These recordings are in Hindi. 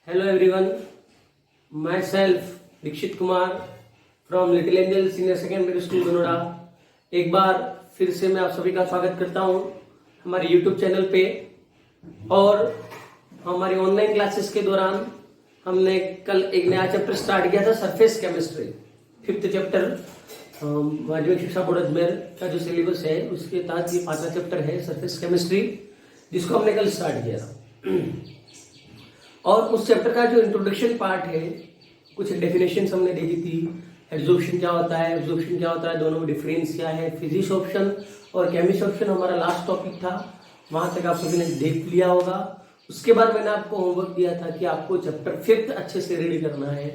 Hello everyone, myself Dikshit Kumar from Little Angel Senior Secondary School Ganoda. एक बार फिर से मैं आप सभी का स्वागत करता हूं हमारे YouTube चैनल पे। और हमारी ऑनलाइन क्लासेस के दौरान हमने कल एक नया चैप्टर स्टार्ट किया था, सरफेस केमिस्ट्री, 5th चैप्टर माध्यमिक शिक्षा बोर्ड अजमेर का जो सिलेबस है उसके तहत ये 5वां चैप्टर है सरफेस केमिस्ट्री, जिसको हमने कल स्टार्ट किया था। और उस चैप्टर का जो इंट्रोडक्शन पार्ट है, कुछ डेफिनेशंस हमने देखी थी। एब्जॉर्प्शन क्या होता है, एब्जॉर्प्शन क्या होता है, दोनों में डिफरेंस क्या है, फिजिक्स ऑप्शन और केमिस्ट्री ऑप्शन हमारा लास्ट टॉपिक था। वहां तक आप सभी ने देख लिया होगा। उसके बाद मैंने आपको होमवर्क दिया था कि आपको चैप्टर 5th अच्छे से रीड करना है।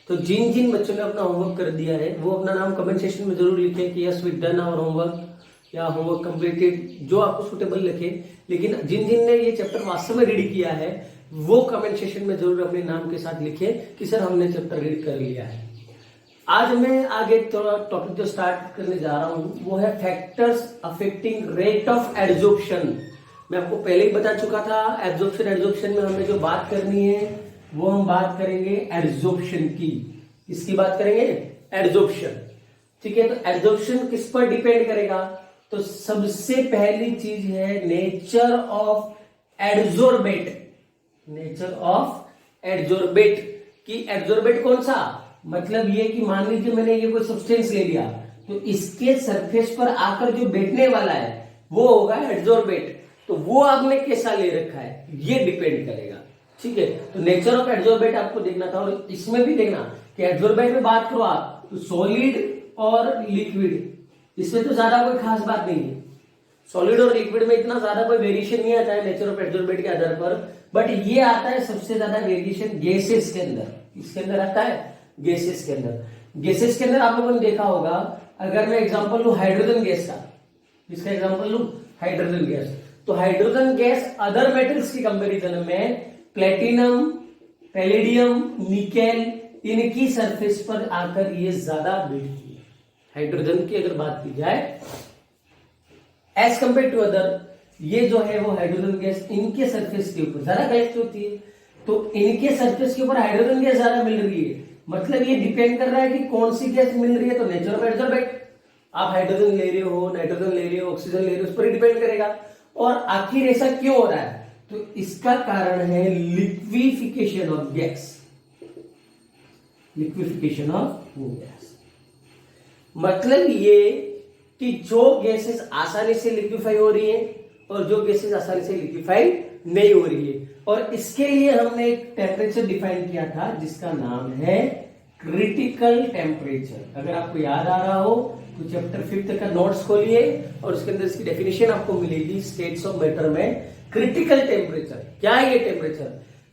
तो जिन जिन बच्चों ने अपना होमवर्क कर दिया है वो अपना नाम कमेंट सेक्शन में जरूर लिखें कि yes we done our homework या होमवर्क कंप्लीटेड, जो आपको सुटेबल लिखे। लेकिन जिन जिन ने ये चैप्टर वास्तव में रीड किया है वो कमेंट सेक्शन में जरूर अपने नाम के साथ लिखे कि सर हमने चैप्टर रीड कर लिया है। आज मैं आगे थोड़ा टॉपिक जो स्टार्ट करने जा रहा हूं वो है factors affecting rate of absorption. मैं आपको पहले ही बता चुका था एब्जॉर्प्शन में हमें जो बात करनी है वो हम बात करेंगे एब्जॉर्प्शन की। किसकी बात करेंगे? एब्जॉर्प्शन। ठीक है, तो एब्जॉर्प्शन किस पर डिपेंड करेगा? तो सबसे पहली चीज है nature of absorbent. Nature of absorbent कि एब्जॉर्बेट कौन सा, मतलब ये कि मान लीजिए मैंने ये कोई सब्सटेंस ले लिया तो इसके सरफेस पर आकर जो बैठने वाला है वो होगा एब्जॉर्बेट। तो वो आपने कैसा ले रखा है ये डिपेंड करेगा। ठीक है, तो नेचर ऑफ एब्जॉर्बेट आपको देखना था। और इसमें भी देखना कि एब्जॉर्बेट में बात करो आप तो सॉलिड और लिक्विड, इसमें तो ज्यादा कोई खास बात नहीं है। सॉलिड और लिक्विड में इतना ज्यादा कोई वेरिएशन नहीं आता है नेचर ऑफ एब्जॉर्बेट के आधार पर, बट ये आता है सबसे ज्यादा वेरिएशन गैसेस के अंदर। इसके अंदर आता है गैसेस के अंदर। गैसेस के अंदर आप लोगों ने देखा होगा, अगर मैं एग्जांपल लूं हाइड्रोजन गैस का, इसका एग्जांपल लूं हाइड्रोजन गैस, तो हाइड्रोजन गैस अदर मेटल्स की कंपैरिजन में प्लेटिनम, पैलेडियम, निकेल, इनकी सरफेस पर आकर ये ज्यादा बैठती है। हाइड्रोजन की अगर बात की जाए एज कंपेयर टू अदर, ये जो है वो हाइड्रोजन गैस इनके सरफेस के ऊपर ज्यादा कलेक्ट होती है। तो इनके सरफेस के ऊपर हाइड्रोजन गैस ज्यादा मिल रही है, मतलब ये डिपेंड कर रहा है कि कौन सी गैस मिल रही है। तो नेचर ऑफ एब्जॉर्बेट, आप हाइड्रोजन ले रहे हो, नाइट्रोजन ले रहे हो, ऑक्सीजन ले रहे हो, उस पर डिपेंड करेगा। और आखिर ऐसा क्यों हो रहा है? तो इसका कारण है liquefaction of gas. Liquefaction of gas मतलब ये कि जो गैसेस आसानी से लिक्विफाई हो रही है और जो गैसेस आसानी से लिक्विफाई नहीं हो रही है। और इसके लिए हमने एक टेम्परेचर डिफाइन किया था जिसका नाम है क्रिटिकल टेम्परेचर। अगर आपको याद आ रहा हो तो चैप्टर 5th का नोट्स खोलिए और उसके अंदर इसकी डेफिनेशन आपको मिलेगी स्टेट्स ऑफ मैटर में। क्रिटिकल टेम्परेचर क्या है? ये टेम्परेचर,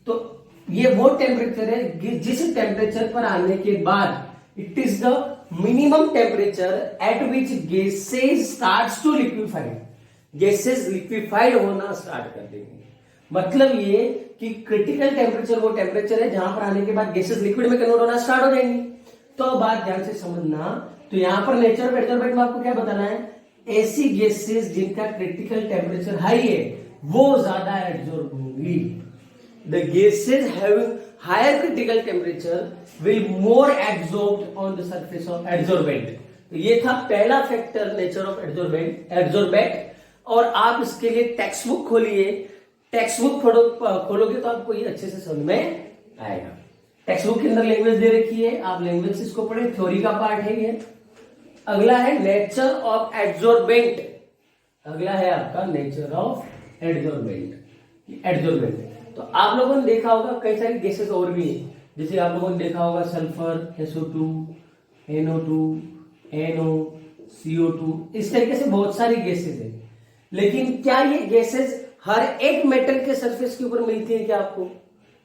तो ये वो टेम्परेचर है जिस टेम्परेचर पर आने के बाद it is the minimum temperature at which gases starts to liquify. Gases liquified होना स्टार्ट कर देंगे। मतलब ये कि क्रिटिकल टेम्परेचर वो टेम्परेचर है जहां पर आने के बाद गैसेस लिक्विड में कन्वर्ट होना स्टार्ट हो जाएंगी। तो बात ध्यान से समझना, तो यहां पर नेचर ऑफ एब्जॉर्बेट में आपको क्या बताना है? ऐसी गैसेस जिनका क्रिटिकल टेम्परेचर हाई है वो ज्यादा एब्जॉर्ब होंगी। The gases having higher critical temperature will more absorbed on the surface of adsorbent। तो ये था पहला फैक्टर नेचर ऑफ एब्जॉर्बेट। और आप इसके लिए टेक्स्ट बुक खोलिए, टेक्स्ट बुक खोलोगे तो आपको ये अच्छे से समझ में आएगा। टेक्स्ट बुक के अंदर लैंग्वेज दे रखी है, आप लैंग्वेज इसको पढ़े, थ्योरी का पार्ट है ये। अगला है नेचर ऑफ एब्जॉर्बेंट। अगला है आपका नेचर ऑफ एब्जॉर्बेंट। तो आप लोगों ने देखा होगा कई सारी गैसेस और भी हैं, जैसे आप लोगों ने देखा होगा sulphur, SO2, NO2, NO, CO2, इस तरीके से बहुत सारी गैसेस हैं। लेकिन क्या ये गैसेस हर एक मेटल के सरफेस के ऊपर मिलती है क्या आपको?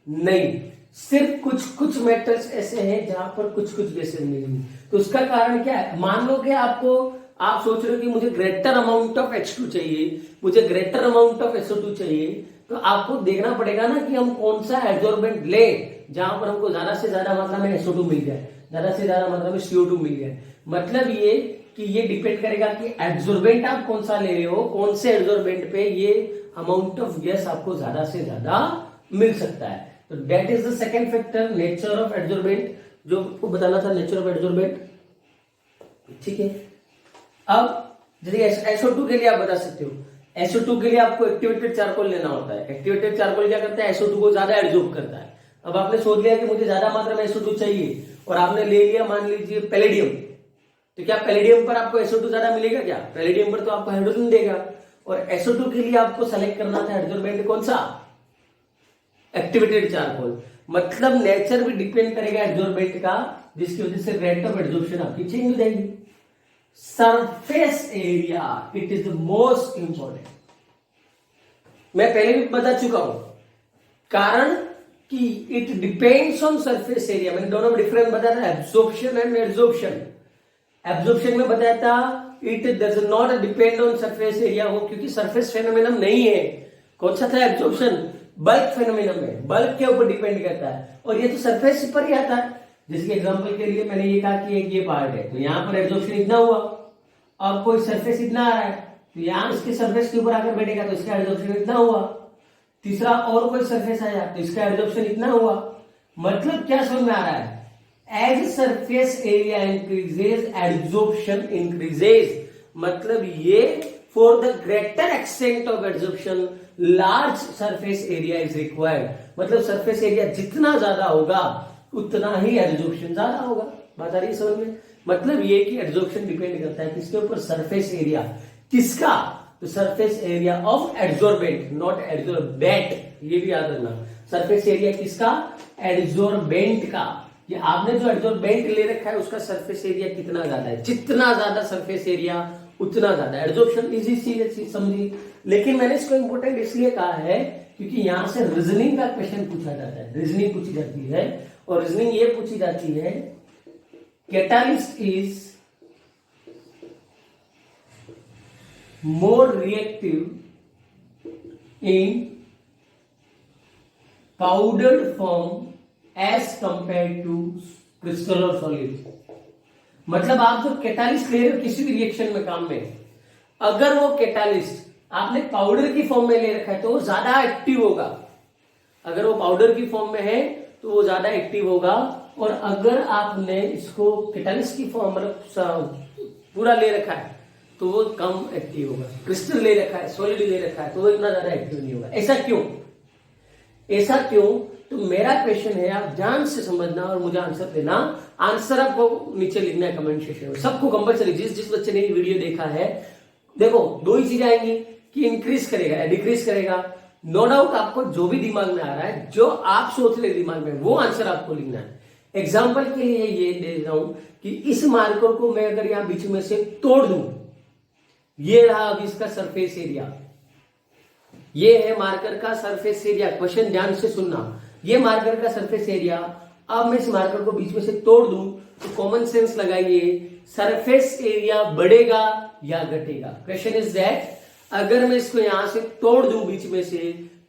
नहीं, सिर्फ कुछ कुछ मेटल्स ऐसे हैं जहां पर कुछ कुछ गैसेस मिलेंगी। तो उसका कारण क्या है? मान लो कि आप सोच रहे हो कि मुझे ग्रेटर अमाउंट ऑफ H2 चाहिए, मुझे ग्रेटर अमाउंट ऑफ SO2 चाहिए, तो आपको देखना पड़ेगा ना कि हम कौन सा एब्जॉर्बेंट लें जहां पर हमको ज्यादा से ज्यादा मात्रा में SO2 मिल जाए, ज्यादा से ज्यादा मात्रा में CO2 मिल जाए। मतलब ये कि ये डिपेंड करेगा कि एब्जॉर्बेंट आप कौन सा ले रहे हो, कौन से एब्जॉर्बेंट पे ये अमाउंट ऑफ गैस आपको ज्यादा से ज्यादा मिल सकता है। तो that is the second factor, nature of adsorbent, जो आपको बताना था, नेचर ऑफ एडजॉर्बेंट। ठीक है, अब जैसे SO2 के लिए आप बता सकते हो, SO2 के लिए आपको एक्टिवेटेड चारकोल लेना होता है। एक्टिवेटेड चारकोल क्या करता है, SO2 को ज्यादा एब्जॉर्ब करता है। अब आपने सोच लिया कि मुझे ज्यादा मात्रा में SO2 चाहिए और आपने ले लिया मान लीजिए पैलेडियम, तो क्या पैलेडियम पर आपको SO2 ज्यादा मिलेगा? क्या पैलेडियम पर तो आपको हाइड्रोजन देगा। और SO2 के लिए आपको सेलेक्ट करना था एडजॉर्बेंट कौन सा, एक्टिवेटेड चारकोल। मतलब नेचर भी डिपेंड करेगा एडजॉर्बेंट का, जिसकी वजह से रेट ऑफ एडजॉर्प्शन आपकी चेंज हो जाएगी। Surface area, it is the most important. मैं पहले भी बता चुका हूं, कारण कि it depends on surface area. मैंने दोनों में डिफरेंस बताया था, एब्जॉर्प्शन एंड एडजॉर्प्शन। एब्जॉर्प्शन में बताया था it does not depend on surface area हो, क्योंकि सरफेस फेनोमेनन नहीं है। कौन सा था एब्जॉर्प्शन, बल्क फेनोमेनन में, बल्क के ऊपर डिपेंड करता है, और ये तो सरफेस पर ही आता है। जिसके एग्जांपल के लिए मैंने ये कहा कि एक ये पार्ट है, तो यहां पर एब्जॉर्प्शन इतना हुआ, और कोई सरफेस इतना आ रहा है, तो यहां इसके सरफेस के ऊपर आकर बैठेगा तो इसका एब्जॉर्प्शन इतना हुआ। तीसरा और कोई सरफेस आया तो इसका एब्जॉर्प्शन इतना हुआ। मतलब क्या समझ में आ रहा है, as surface area increases absorption increases. मतलब ये for the greater extent of absorption large surface area is required. मतलब सरफेस एरिया जितना ज्यादा होगा उतना ही एब्जॉर्प्शन ज्यादा होगा। बात आ रही है समझ में? मतलब ये कि एब्जॉर्प्शन डिपेंड करता है किसके ऊपर, सरफेस एरिया। किसका? तो surface area of adsorbent, not adsorbent. ये भी याद रखना, सरफेस एरिया किसका, एडजॉर्बेंट का। ये आपने जो एडजॉर्बेंट ले रखा है उसका सरफेस एरिया कितना ज्यादा है, जितना ज्यादा सरफेस एरिया उतना ज्यादा एडजॉर्प्शन। इजी चीज समझिए। लेकिन मैंने इसको इंपोर्टेंट इसलिए कहा है क्योंकि यहां से रीजनिंग का क्वेश्चन पूछा जाता है, रीजनिंग पूछी जाती है, और रीजनिंग ये पूछी जाती है, catalyst is more reactive in powdered form as compared to crystal or solid। मतलब आप जो कैटालिस्ट ले रहे हो किसी भी रिएक्शन में, काम में, अगर वो कैटालिस्ट आपने पाउडर की फॉर्म में ले रखा है तो वो ज्यादा एक्टिव होगा। अगर वो पाउडर की फॉर्म में है तो वो ज्यादा एक्टिव होगा, और अगर आपने इसको कैटालिस्ट की फॉर्म मतलब पूरा ले रखा है तो वो कम एक्टिव होगा। क्रिस्टल ले रखा है, सॉलिड ले रखा है, तो वो इतना ज्यादा एक्टिव नहीं होगा। ऐसा क्यों? ऐसा क्यों? तो मेरा क्वेश्चन है, आप ध्यान से समझना और मुझे आंसर देना। आंसर आपको नीचे लिखना है कमेंट सेक्शन में, सबको कंपलसरी। जिस बच्चे ने ये वीडियो देखा है, देखो दो ही चीजें आएंगी कि इंक्रीज करेगा या डिक्रीज करेगा। नो डाउट आपको जो भी दिमाग में आ रहा है, जो आप सोच रहे दिमाग में, वो आंसर आपको लिखना है। एग्जाम्पल के लिए ये दे रहा हूं कि इस मार्कर को मैं अगर यहां बीच में से तोड़ दूं, ये रहा अब इसका सरफेस एरिया, ये है मार्कर का सरफेस एरिया। क्वेश्चन ध्यान से सुनना, ये मार्कर का सरफेस एरिया। अब मैं इस मार्कर को बीच में से तोड़ दूं तो कॉमन सेंस लगाइए, सरफेस एरिया बढ़ेगा या घटेगा? क्वेश्चन इज दैट, अगर मैं इसको यहां से तोड़ दूं बीच में से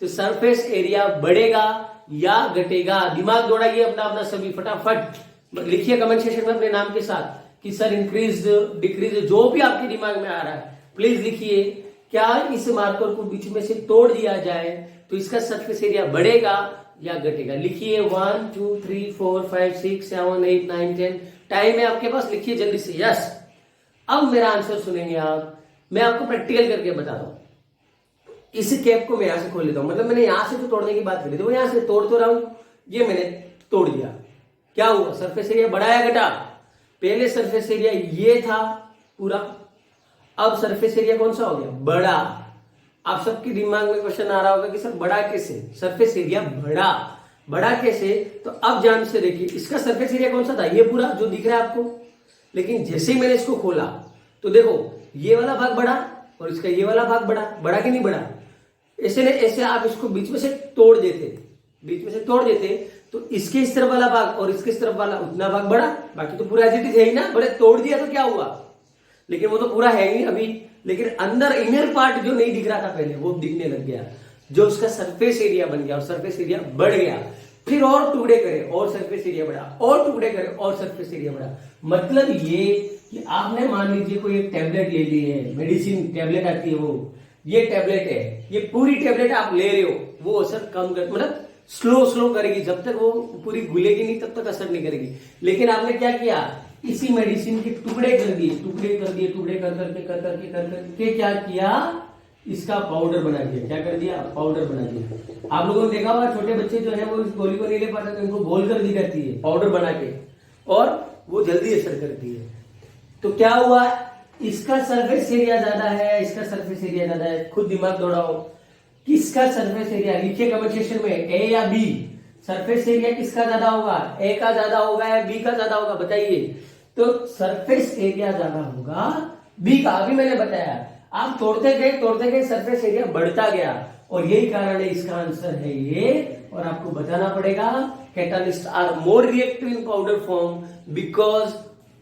तो सरफेस एरिया बढ़ेगा या घटेगा? दिमाग दौड़ाइए अपना अपना सभी, फटाफट लिखिए कमेंट सेक्शन में अपने नाम के साथ कि सर इंक्रीज डिक्रीज, जो भी आपके दिमाग में आ रहा है प्लीज लिखिए। क्या इस मार्कर को बीच में से तोड़ दिया जाए तो इसका सरफेस एरिया बढ़ेगा या घटेगा? लिखिए 1 2 3 4 5 6 7 8 9 10। टाइम है आपके पास, लिखिए जल्दी से। यस, अब मेरा आंसर सुनेंगे आप। मैं आपको प्रैक्टिकल करके बताता हूं। इस कैप को मैं यहां से खोल लेता हूं, मतलब मैंने यहां से तो तोड़ने की बात करी थी, वो यहां से तोड़ तो रहा हूं, ये मैंने तोड़ दिया। क्या हुआ? सरफेस एरिया बढ़ा या घटा? पहले सरफेस एरिया ये था पूरा, अब सरफेस एरिया कौन सा हो गया? बड़ा। आप सबके दिमाग में क्वेश्चन आ रहा होगा कि सर बड़ा कैसे? सरफेस एरिया बढ़ा, बढ़ा कैसे? तो अब ध्यान से देखिए, इसका सरफेस एरिया कौन सा था? ये पूरा जो दिख रहा है आपको। लेकिन जैसे ही मैंने इसको खोला तो देखो ये वाला भाग बढ़ा और इसका ये वाला भाग बढ़ा। बढ़ा कि नहीं बढ़ा? ऐसे नहीं, ऐसे आप इसको बीच में से तोड़ देते, बीच में से तोड़ देते तो इसके इस तरफ वाला भाग और इसके इस तरफ वाला उतना भाग बढ़ा, बाकी तो पूरा एज इट इज है ही ना। बड़े तोड़ दिया तो क्या हुआ? लेकिन वो तो पूरा है ही अभी, लेकिन अंदर इनर पार्ट जो नहीं दिख रहा था पहले वो दिखने लग गया, जो उसका सरफेस एरिया बन गया और सरफेस एरिया बढ़ गया। फिर और टुकड़े करे और सरफेस एरिया बढ़ा, और टुकड़े करे और सरफेस एरिया बढ़ा। मतलब ये कि आपने मान लीजिए कोई एक टैबलेट ले ली है, मेडिसिन टैबलेट आती है, वो ये टैबलेट है, ये पूरी टैबलेट आप ले रहे हो, वो असर कम कर, मतलब स्लो स्लो करेगी, जब तक वो पूरी घुलेगी नहीं तब तक असर नहीं करेगी। लेकिन आपने क्या किया, इसी मेडिसिन के टुकड़े कर दिए, टुकड़े कर करके क्या किया, इसका पाउडर बना दिया। क्या कर दिया, पाउडर बना दिया। आप लोगों ने देखा होगा छोटे बच्चे जो है वो इस गोली को नहीं ले पाते तो इनको घोल कर दी जाती है पाउडर बना के, और वो जल्दी असर करती है। तो क्या हुआ, इसका सरफेस एरिया ज्यादा है, इसका सरफेस एरिया ज्यादा है। खुद दिमाग दौड़ाओ, किसका सरफेस एरिया, लिखिए कमेंट सेक्शन में, ए या बी। सरफेस एरिया किसका ज्यादा होगा, ए का ज्यादा होगा या बी का ज्यादा होगा, बताइए। तो सरफेस एरिया ज्यादा होगा बी का। अभी मैंने बताया, आप तोड़ते गए सरफेस एरिया बढ़ता गया, और यही कारण है, इसका आंसर है ये। और आपको बताना पड़ेगा, catalyst are more reactive in powder form because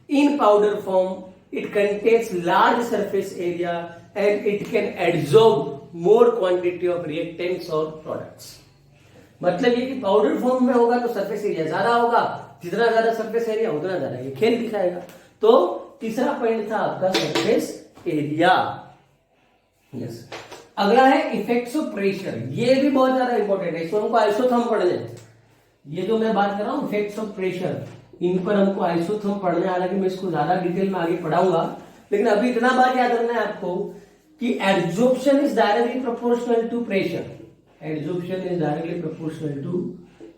in powder form it contains large surface area and it can absorb more quantity of reactants or products। मतलब ये कि पाउडर फॉर्म में होगा तो सरफेस एरिया ज्यादा होगा, जितना ज्यादा सरफेस एरिया उतना ज्यादा ये खेल दिखाएगा। तो तीसरा पॉइंट था आपका सरफेस एरिया। यस, अगला है इफेक्ट्स ऑफ प्रेशर। ये भी बहुत ज्यादा इंपॉर्टेंट है, इसमें हमको आइसोथर्म पढ़ने। ये जो मैं बात कर रहा हूं इफेक्ट्स ऑफ प्रेशर, इन पर हमको आइसोथर्म पढ़ने, हालांकि मैं इसको ज्यादा डिटेल में आगे पढ़ाऊंगा, लेकिन अभी इतना बात याद रखना है आपको कि adsorption is directly proportional to pressure. Adsorption is directly proportional to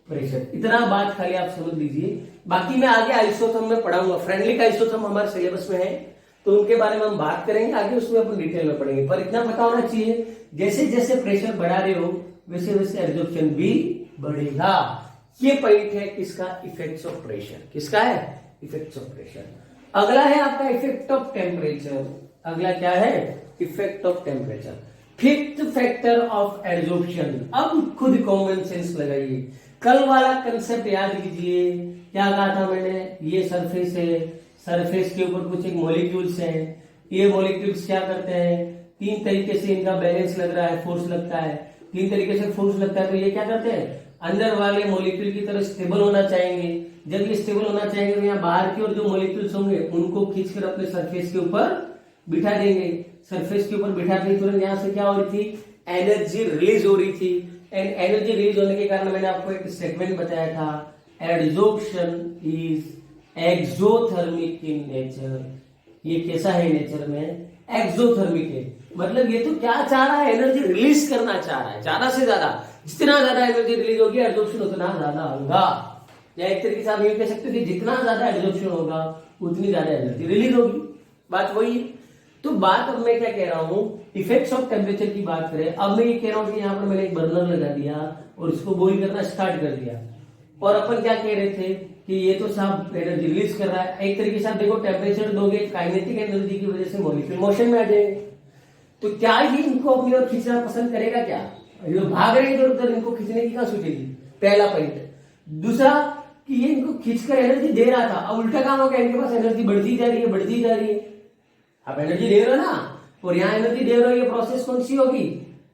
pressure, इतना बात खाली आप समझ लीजिए। बाकी मैं आगे आइसोथर्म में पढ़ाऊंगा। फ्रेंडली का आइसोथर्म हमारे सिलेबस में है, तो उनके बारे में हम बात करेंगे आगे, उसमें अपन डिटेल में पढ़ेंगे। पर इतना पता होना चाहिए, जैसे जैसे प्रेशर बढ़ा रहे हो वैसे वैसे एड्जॉर्प्शन भी बढ़ेगा। ये पॉइंट है किसका, इफेक्ट्स ऑफ प्रेशर। किसका है, इफेक्ट्स ऑफ प्रेशर। अगला है आपका इफेक्ट ऑफ टेम्परेचर। अगला क्या है, effect of temperature. Fifth factor of adsorption. अब खुद कॉमन सेंस लगाइए, कल वाला कंसेप्ट याद कीजिए। क्या कहा था मैंने, ये सरफेस है, सरफेस के ऊपर कुछ एक मॉलिक्यूल्स हैं, ये मॉलिक्यूल्स क्या करते हैं, तीन तरीके से इनका बैलेंस लग रहा है, फोर्स लगता है, तीन तरीके से फोर्स लगता है। तो ये क्या करते हैं, अंदर वाले मॉलिक्यूल की तरह स्टेबल होना चाहेंगे। जब ये स्टेबल होना चाहेंगे तो यहाँ बाहर की ओर जो मॉलिक्यूल्स होंगे उनको खींचकर अपने सरफेस के ऊपर बिठा देंगे। सरफेस के ऊपर बिठाते ही तुरंत यहाँ से क्या हो रही थी, एनर्जी रिलीज हो रही थी। एंड एनर्जी रिलीज होने के कारण मैंने आपको एक स्टेटमेंट बताया था, adsorption is exothermic in nature. ये कैसा है नेचर में, एक्सोथर्मिक है। मतलब ये तो क्या चाह रहा है, एनर्जी रिलीज करना चाह रहा है ज्यादा से ज्यादा। जितना ज्यादा एनर्जी रिलीज होगी एड्जॉर्प्शन उतना ज्यादा होगा। या एक तरीके से आप ये कह सकते हैं कि जितना ज्यादा एड्जॉर्प्शन होगा उतनी ज्यादा एनर्जी रिलीज होगी। बात वही है। तो बात अब मैं क्या कह रहा हूं, इफेक्ट्स ऑफ टेम्परेचर की बात करें। अब मैं ये कह रहा हूं कि यहाँ पर मैंने एक बर्नर लगा दिया और इसको बॉईल करना स्टार्ट कर दिया, और अपन क्या कह रहे थे कि ये तो साहब एनर्जी रिलीज कर रहा है। एक तरीके से आप देखो, टेम्परेचर दोगे, काइनेटिक एनर्जी की वजह से मॉलिक्यूल मोशन में आ जाएंगे। तो क्या ये इनको अपनी ओर खींचना पसंद करेगा क्या, ये भाग रहे इधर उधर, इनको खींचने की कहां सूझेगी, पहला पॉइंट। दूसरा कि ये इनको खींचकर एनर्जी दे रहा था, अब उल्टा काम हो गया, इनके पास एनर्जी बढ़ती जा रही है, बढ़ती जा रही है। आप एनर्जी दे रहे हो ना, और यहाँ एनर्जी दे रहे हो, ये प्रोसेस कौन सी होगी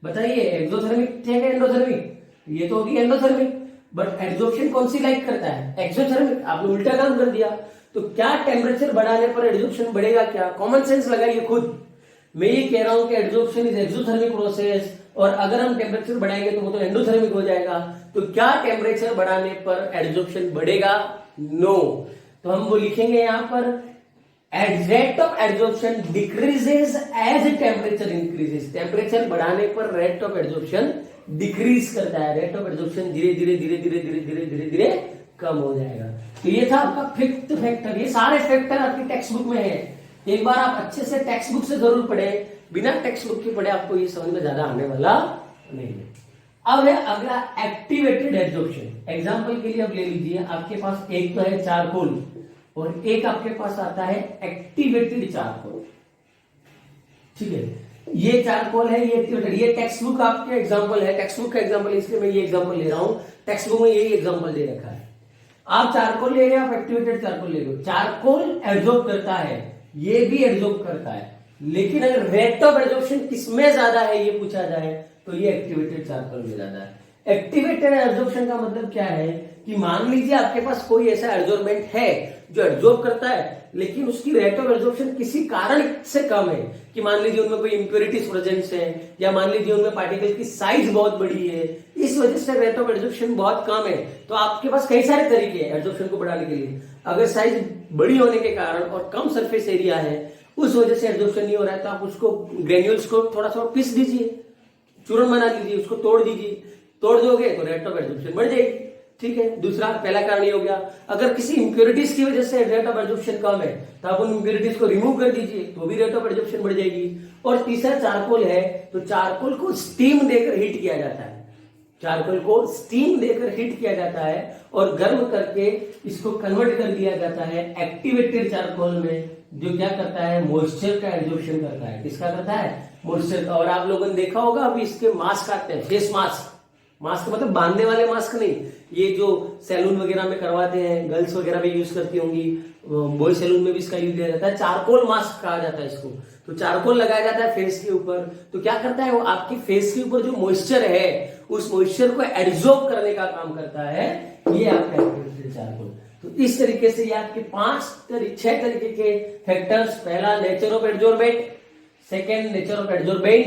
बताइए, एक्सोथर्मिक है या एंडोथर्मिक, ये तो होगी एंडोथर्मिक। बट एड्जॉर्प्शन कौन सी लाइक करता है, एक्सोथर्मिक। आपने उल्टा काम कर दिया। तो क्या टेम्परेचर बढ़ाने पर एड्जॉर्प्शन बढ़ेगा क्या, कॉमन सेंस लगाइए खुद। मैं ये कह रहा हूं कि एड्जॉर्प्शन इज एक्सोथर्मिक प्रोसेस, और अगर हम टेम्परेचर बढ़ाएंगे तो वो तो एंडोथर्मिक हो जाएगा। तो क्या टेम्परेचर बढ़ाने पर एड्जॉर्प्शन बढ़ेगा, नो। तो हम वो लिखेंगे यहां पर, rate of adsorption decreases as temperature increases. Temperature बढ़ाने पर रेट ऑफ एड्जॉर्प्शन डिक्रीज करता है, रेट ऑफ एड्जॉर्प्शन धीरे धीरे धीरे धीरे धीरे धीरे धीरे धीरे कम हो जाएगा। तो ये था आपका फिफ्थ फैक्टर। ये सारे फैक्टर आपकी टेक्स्ट बुक में है, एक बार आप अच्छे से टेक्स्ट बुक से जरूर पढ़े, बिना टेक्स्ट बुक के पढ़े आपको ये समझ में ज्यादा आने वाला नहीं है। अब है अगला एक्टिवेटेड एड्जॉर्प्शन। एग्जांपल के लिए अब ले लीजिए, आपके पास एक तो है चारकोल और एक आपके पास आता है एक्टिवेटेड चारकोल। ठीक है, ये चारकोल है, ये एक्टिवेटेड। ये टेक्स्ट बुक आपके एग्जांपल है, टेक्स्ट बुक का एग्जांपल, इसलिए मैं ये एग्जांपल ले रहा हूं। टेक्स्ट बुक में यही एग्जांपल दे रखा है। आप चारकोल ले रहे हैं, आप एक्टिवेटेड चारकोल ले रहे हो। चारकोल एब्जॉर्ब करता है, ये भी एब्जॉर्ब करता है, लेकिन अगर रेट ऑफ एब्जॉर्प्शन किसमें ज्यादा है ये पूछा जाए तो ये एक्टिवेटेड चारकोल में ज्यादा है। एक्टिवेटेड एब्जॉर्प्शन का मतलब क्या है कि मान लीजिए आपके पास कोई ऐसा एब्जॉर्बेंट है जो एब्जॉर्ब करता है, लेकिन उसकी रेट ऑफ एब्जॉर्प्शन किसी कारण से कम है, कि मान लीजिए उनमें कोई इंप्योरिटीज प्रेजेंस है, या मान लीजिए उनमें पार्टिकल की साइज बहुत बड़ी है, इस वजह से रेट ऑफ एब्जॉर्प्शन बहुत कम है। तो आपके पास कई सारे तरीके हैं एब्जॉर्प्शन को बढ़ाने के लिए। अगर साइज बड़ी होने के कारण और कम सरफेस एरिया है, उस वजह से एब्जॉर्प्शन नहीं हो रहा है, तो आप उसको ग्रेन्यूल्स को थोड़ा सा पीस दीजिए, चूर्ण बना लीजिए, उसको तोड़ दीजिए। तोड़ दोगे तो रेट ऑफ एब्जॉर्प्शन बढ़ जाएगी। ठीक है, दूसरा पहला कारण ये हो गया। अगर किसी इंप्योरिटीज की वजह से रेट ऑफ एब्जॉर्प्शन कम है, तो आप उन इंप्योरिटीज को रिमूव कर दीजिए, तो भी रेट ऑफ एब्जॉर्प्शन बढ़ जाएगी। और तीसरा चारकोल है, तो चारकोल को स्टीम देकर हीट किया जाता है। चारकोल को स्टीम देकर हीट किया जाता है और गर्म करके इसको कन्वर्ट कर दिया जाता है एक्टिवेटेड चारकोल में, जो क्या करता है, मॉइस्चर का एब्जॉर्प्शन करता है। किसका करता है? मॉइस्चर का। और आप लोगों ने देखा होगा अभी इसके मास्क आते हैं, फेस मास्क। मास्क मतलब बांधने वाले मास्क नहीं, ये जो सैलून वगैरह में करवाते हैं, गर्ल्स वगैरह भी यूज करती होंगी, बॉय सैलून में भी इसका यूज किया जाता है। चारकोल मास्क कहा जाता है इसको। तो चारकोल लगाया जाता है फेस के ऊपर, तो क्या करता है वो, आपकी फेस के ऊपर जो मॉइस्चर है उस मॉइस्चर को एब्जॉर्ब करने का काम करता है। ये आपका एक्टिवेटेड चारकोल। तो इस तरीके से ये आपके 6 तरीके के फैक्टर्स, पहला nature of absorbent, second nature of absorbent,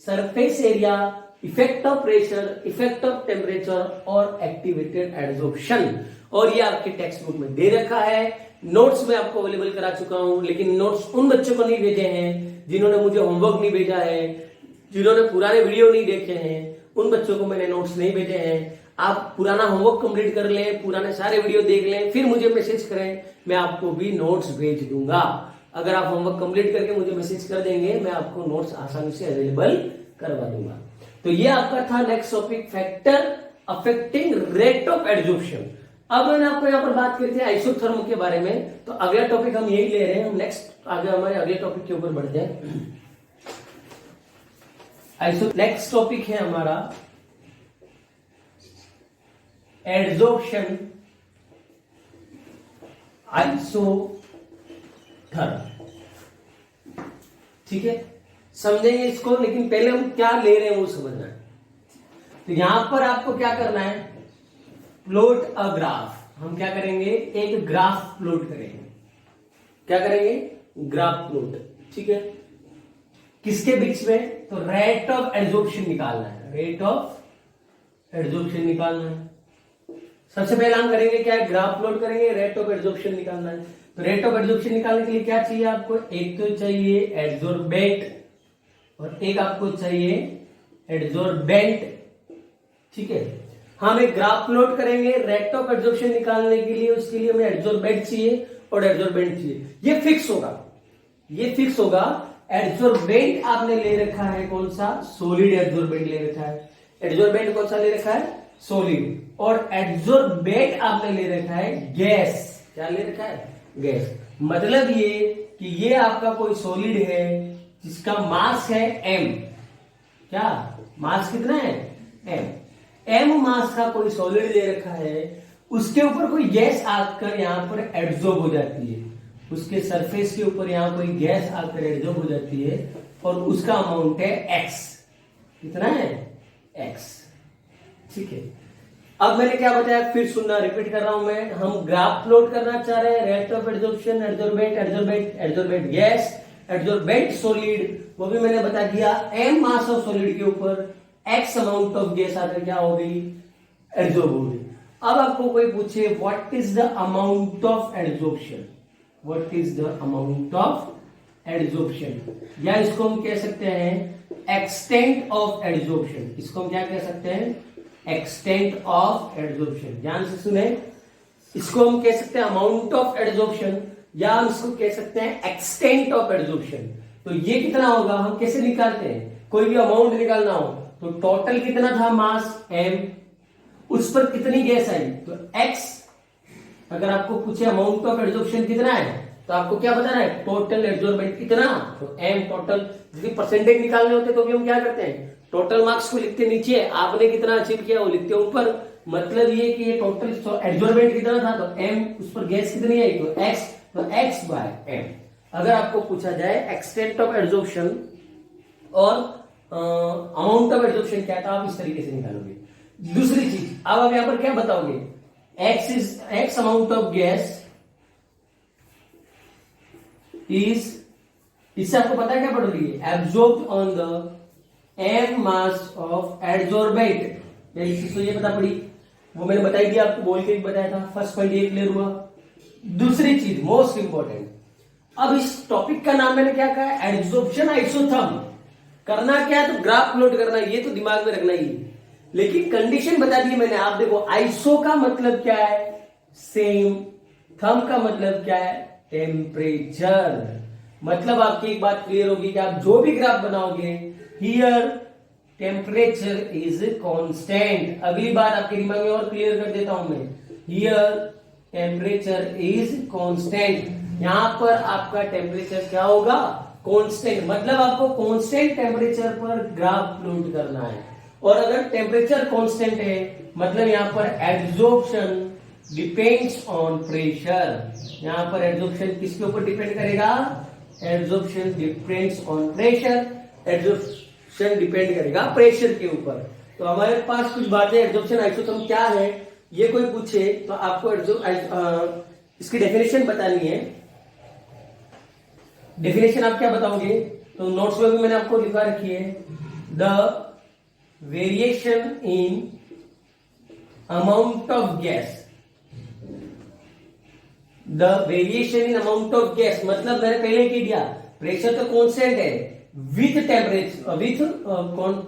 surface area, effect of pressure, effect of temperature और एक्टिवेटेड एब्जॉर्प्शन। और ये आपके टेक्स्ट बुक में दे रखा है, नोट्स में आपको अवेलेबल करा चुका हूं। लेकिन नोट्स उन बच्चों को नहीं भेजे हैं जिन्होंने मुझे होमवर्क नहीं भेजा है, जिन्होंने पुराने वीडियो नहीं देखे हैं, उन बच्चों को मैंने नोट्स नहीं भेजे हैं। आप पुराना होमवर्क कंप्लीट कर लें, पुराने सारे वीडियो देख लें, फिर मुझे मैसेज करें, मैं आपको भी नोट्स भेज दूंगा। अगर आप होमवर्क कंप्लीट करके मुझे मैसेज कर देंगे, मैं आपको नोट्स आसानी से अवेलेबल करवा दूंगा। तो ये आपका था next topic, factor affecting rate of absorption. अब मैंने आपको यहाँ पर बात करी थी आइसोथर्म के बारे में, तो अगला टॉपिक हम यही ले रहे हैं। हम नेक्स्ट आगे हमारे अगले टॉपिक के ऊपर बढ़ते हैं। नेक्स्ट टॉपिक है हमारा एब्जॉर्प्शन आइसोथर्म। ठीक है, समझेंगे इसको, लेकिन पहले हम क्या ले रहे हैं वो समझना है। तो यहां पर आपको क्या करना है, प्लॉट अ ग्राफ। हम क्या करेंगे, एक ग्राफ प्लॉट करेंगे। क्या करेंगे? Graph plot. ठीक है, किसके बीच में? तो रेट ऑफ एब्जॉर्प्शन निकालना है, रेट ऑफ एब्जॉर्प्शन निकालना है। सबसे पहले हम करेंगे क्या है, ग्राफ प्लॉट करेंगे, रेट ऑफ एब्जॉर्प्शन निकालना है। तो रेट ऑफ एब्जॉर्प्शन निकालने के लिए क्या चाहिए आपको? एक तो चाहिए एब्जॉर्बेंट और एक आपको चाहिए एब्जॉर्बेंट। ठीक है, हम एक ग्राफ प्लॉट करेंगे रेट ऑफ एब्जॉर्प्शन निकालने के लिए। उसके लिए हमें एब्जॉर्बेंट चाहिए और एब्जॉर्बेंट चाहिए। ये फिक्स होगा, ये फिक्स होगा। एब्जॉर्बेंट आपने ले रखा है कौन सा? सॉलिड एब्जॉर्बेंट ले रखा है। एब्जॉर्बेंट कौन सा ले रखा है? सॉलिड। और एब्जॉर्बेंट आपने ले रखा है गैस। क्या ले रखा है? गैस। मतलब ये कि ये आपका कोई सॉलिड है जिसका मास है m। क्या मास कितना है? m मास का कोई सॉलिड ले रखा है, उसके ऊपर कोई गैस आकर यहां पर एब्जॉर्ब हो जाती है। उसके सरफेस के ऊपर यहां कोई गैस आकर एब्जॉर्ब हो जाती है और उसका अमाउंट है x। कितना है? x। ठीक है, अब मैंने क्या बताया, फिर सुनना, रिपीट कर रहा हूं मैं। हम ग्राफ प्लॉट करना चाह रहे हैं, rate of absorption, absorbent, absorbent, absorbent gas, absorbent solid, वो भी मैंने बता दिया। m मास ऑफ सॉलिड के ऊपर x अमाउंट ऑफ गैस आकर क्या हो गई? एब्जॉर्ब हो गई। अब आपको कोई पूछे what is the amount of absorption, what is the amount of absorption, या इसको हम कह सकते हैं एक्सटेंट ऑफ एब्जॉर्प्शन। इसको हम क्या कह सकते हैं? Extent of absorption. ध्यान से सुने, इसको हम कह सकते हैं अमाउंट ऑफ एब्जॉर्प्शन, या हम इसको कह सकते हैं एक्सटेंट ऑफ एब्जॉर्प्शन। तो ये कितना होगा, हम कैसे निकालते हैं? कोई भी अमाउंट निकालना हो तो टोटल कितना था मास m, उस पर कितनी गैस आई तो x। अगर आपको पूछे अमाउंट ऑफ एब्जॉर्प्शन कितना है तो आपको क्या बताना है? टोटल एब्जॉर्बेंट कितना, तो m टोटल। यदि परसेंटेज निकालने होते तो भी हम क्या करते हैं? टोटल मार्क्स को लिखते नीचे, आपने कितना अचीव किया वो लिखते ऊपर। मतलब ये कि ये टोटल एब्जॉर्बेंट कितना था तो m, उस पर गैस कितनी आई तो x, तो x बाय m। अगर आपको पूछा जाए एक्सटेंट ऑफ एब्जॉर्प्शन और अमाउंट ऑफ एब्जॉर्प्शन क्या था, आप इस तरीके से निकालोगे। दूसरी चीज, अब आप यहां पर क्या बताओगे, x amount of gas is, इससे आपको पता है क्या पढ़ रही है, absorbed on the m mass of adsorbent. पहली चीज तो ये पता पड़ी, वो मैंने बताई थी आपको, बोल के भी बताया था, फर्स्ट पॉइंट ये क्लियर हुआ। दूसरी चीज मोस्ट इंपॉर्टेंट, अब इस टॉपिक का नाम मैंने क्या कहा, एड्सॉर्प्शन आइसोथर्म। करना क्या है, तो ग्राफ प्लॉट करना, ये तो दिमाग में रखना ही है। लेकिन कंडीशन बता दी मैंने, आप देखो आइसो का मतलब क्या है, सेम, थम का मतलब क्या है, टेम्परेचर। मतलब आपकी एक बात क्लियर होगी कि आप जो भी ग्राफ बनाओगे, हियर टेम्परेचर इज कांस्टेंट। अगली बात आपके दिमाग में और क्लियर कर देता हूं मैं, हियर टेम्परेचर इज कांस्टेंट। यहां पर आपका टेम्परेचर क्या होगा, कांस्टेंट। मतलब आपको कांस्टेंट टेम्परेचर पर ग्राफ प्लॉट करना है। और अगर टेम्परेचर कांस्टेंट है मतलब यहां पर एड्सॉर्प्शन डिपेंड्स ऑन प्रेशर। यहां पर एड्सॉर्प्शन किसके ऊपर डिपेंड करेगा, adsorption depends on pressure. Adsorption depend करेगा प्रेशर के ऊपर। तो हमारे पास कुछ बातें, एड्सॉर्प्शन आइसोथर्म क्या है, ये कोई पूछे तो आपको इसकी डेफिनेशन बतानी है। डेफिनेशन आप क्या बताओगे, तो नोट्स में भी मैंने आपको लिखा रखी है, the variation in amount of gas, the variation in amount of gas, मतलब मैंने पहले कह दिया प्रेशर तो कांस्टेंट है, with temperature, with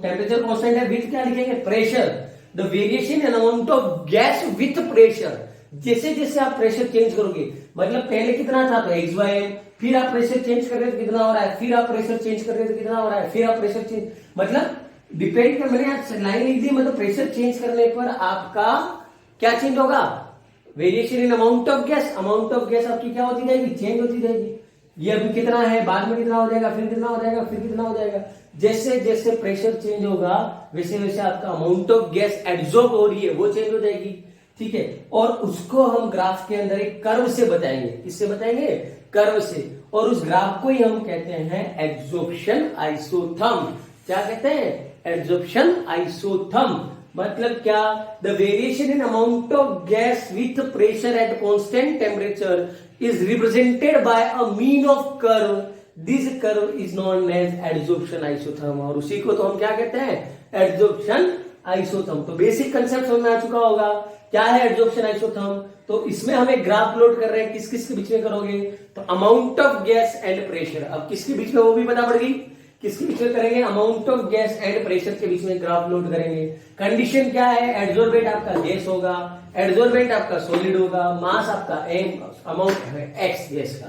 temperature constant है, विथ क्या लिखेंगे, pressure. The variation in amount of gas with pressure, जैसे जैसे आप प्रेशर चेंज करोगे, मतलब पहले कितना था तो एक्स बाय एम, फिर आप प्रेशर चेंज कर रहे हो तो कितना हो रहा है, फिर आप प्रेशर चेंज कर रहे हो तो कितना हो रहा है, फिर आप प्रेशर चेंज, मतलब डिपेंड कर, मैंने आज लाइन लिख दी, मतलब प्रेशर चेंज करने पर आपका क्या चेंज होगा, variation in amount of gas. Amount of gas आपकी क्या होती जाएगी, चेंज होती जाएगी। ये अभी कितना है, बाद में कितना हो जाएगा, फिर कितना हो जाएगा, फिर कितना हो जाएगा। जैसे जैसे प्रेशर चेंज होगा वैसे वैसे आपका अमाउंट ऑफ गैस एब्जॉर्ब हो रही है वो चेंज हो जाएगी, ठीक है। और उसको हम ग्राफ के अंदर एक कर्व से बताएंगे, किससे बताएंगे, कर्व से। और उस ग्राफ को ही हम कहते हैं एड्सॉर्प्शन आइसोथर्म। क्या कहते हैं, एड्सॉर्प्शन आइसोथर्म। मतलब क्या, the variation in amount of gas with pressure at constant temperature is represented by a mean of curve. This curve is known as adsorption isotherm, और उसी को तो हम क्या कहते हैं, adsorption isotherm। तो बेसिक कंसेप्ट समझ में आ चुका होगा क्या है adsorption isotherm। तो इसमें हम एक ग्राफ प्लॉट कर रहे हैं, किस किस के बीच में करोगे, तो amount of gas and pressure. अब किसके बीच में वो भी पता पड़ गई, किसके बीच में करेंगे, amount of gas and pressure के बीच में ग्राफ प्लॉट करेंगे। कंडीशन क्या है, एड्सॉर्बेंट आपका गैस होगा, एड्सॉर्बेंट आपका सॉलिड होगा, मास आपका एम, अमाउंट है एक्स गैस का।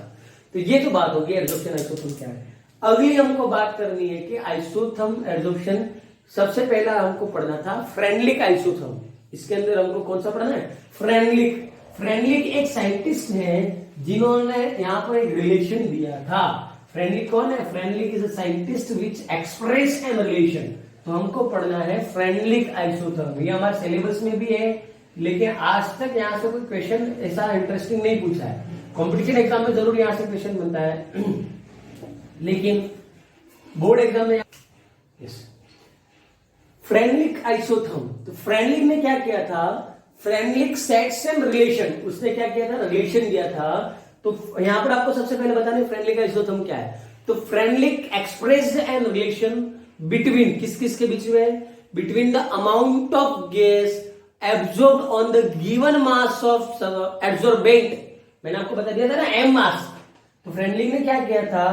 तो ये तो बात होगी एड्सॉर्प्शन आइसोथर्म क्या है। अगली हमको बात करनी है कि आइसोथर्म एड्सॉर्प्शन, सबसे पहला हमको पढ़ना था फ्रेंडलिक आइसोथर्म। इसके अंदर हमको कौन सा पढ़ना है, फ्रेंडलिक। फ्रेंडलिक एक साइंटिस्ट है जिन्होंने यहाँ पर एक रिलेशन दिया था। फ्रेंडलिक कौन है, Freundlich is a scientist which express an relation. तो हमको पढ़ना है फ्रेंडलिक आइसोथर्म। ये हमारे सिलेबस में भी है, लेकिन आज तक यहाँ से कोई क्वेश्चन ऐसा इंटरेस्टिंग नहीं पूछा है। कॉम्पिटिशन एग्जाम में जरूर यहाँ से क्वेश्चन बनता है, लेकिन बोर्ड एग्जाम में फ्रेंडलिक आइसोथर्म। तो फ्रेंडलिक ने क्या किया था, फ्रेंडलिक सेट सेम रिलेशन, उसने क्या किया था, रिलेशन दिया था। तो यहां पर आपको सबसे पहले बताना है फ्रेंडलिक आइसोथर्म क्या है। तो Freundlich expressed an relation between, किस किस के बीच में, between the amount of gas absorbed on the given mass of absorbent. मैंने आपको बता दिया था ना एम मास। तो फ्रेंडलिक ने क्या किया था,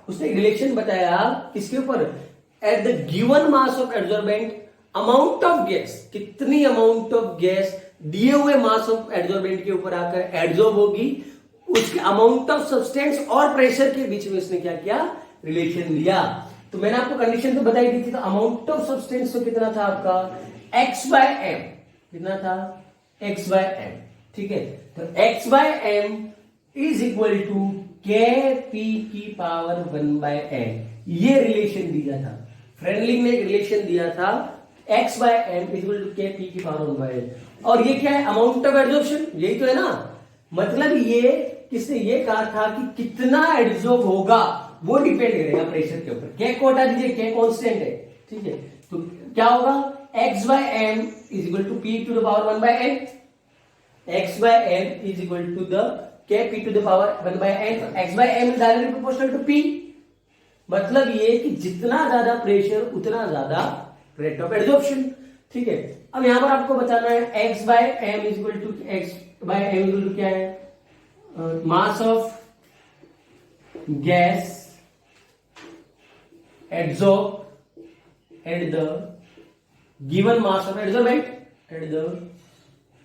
उसने रिलेशन बताया किसके ऊपर, at the given mass of absorbent amount of gas, कितनी अमाउंट ऑफ गैस दिए हुए मास ऑफ एब्जॉर्बेंट के ऊपर आकर एब्जॉर्ब होगी, उसके अमाउंट ऑफ सब्सटेंस और प्रेशर के बीच में इसने क्या किया, रिलेशन लिया। तो मैंने आपको कंडीशन तो बताई दी थी। तो अमाउंट ऑफ सब्सटेंस तो कितना था आपका, एक्स बाय एम, कितना था, एक्स बाय एम, ठीक है। तो x by M is equal to के पी की पावर 1 बाय एम। ये रिलेशन दिया था, फ्रेंडलिक ने एक रिलेशन दिया था, x by M is equal to के पी की पावर 1 बाय एम। और ये क्या है, अमाउंट ऑफ एब्जॉर्प्शन, यही तो है ना। मतलब ये किसने ये कहा था कि कितना एब्जॉर्ब होगा वो डिपेंड करेगा प्रेशर के ऊपर। के को हटा दीजिए, के कांस्टेंट है, ठीक है। तो क्या होगा, x by m is equal to p to the power 1 by n. x by m is equal to the k p to the power 1 by n. तो x by m is directly proportional to p. मतलब ये कि जितना ज्यादा प्रेशर उतना ज्यादा रेट ऑफ एड्सॉर्प्शन. ठीक है, अब यहां पर आपको बताना है x by m is equal to क्या है, mass of gas adsorb at the given mass of adsorbent at the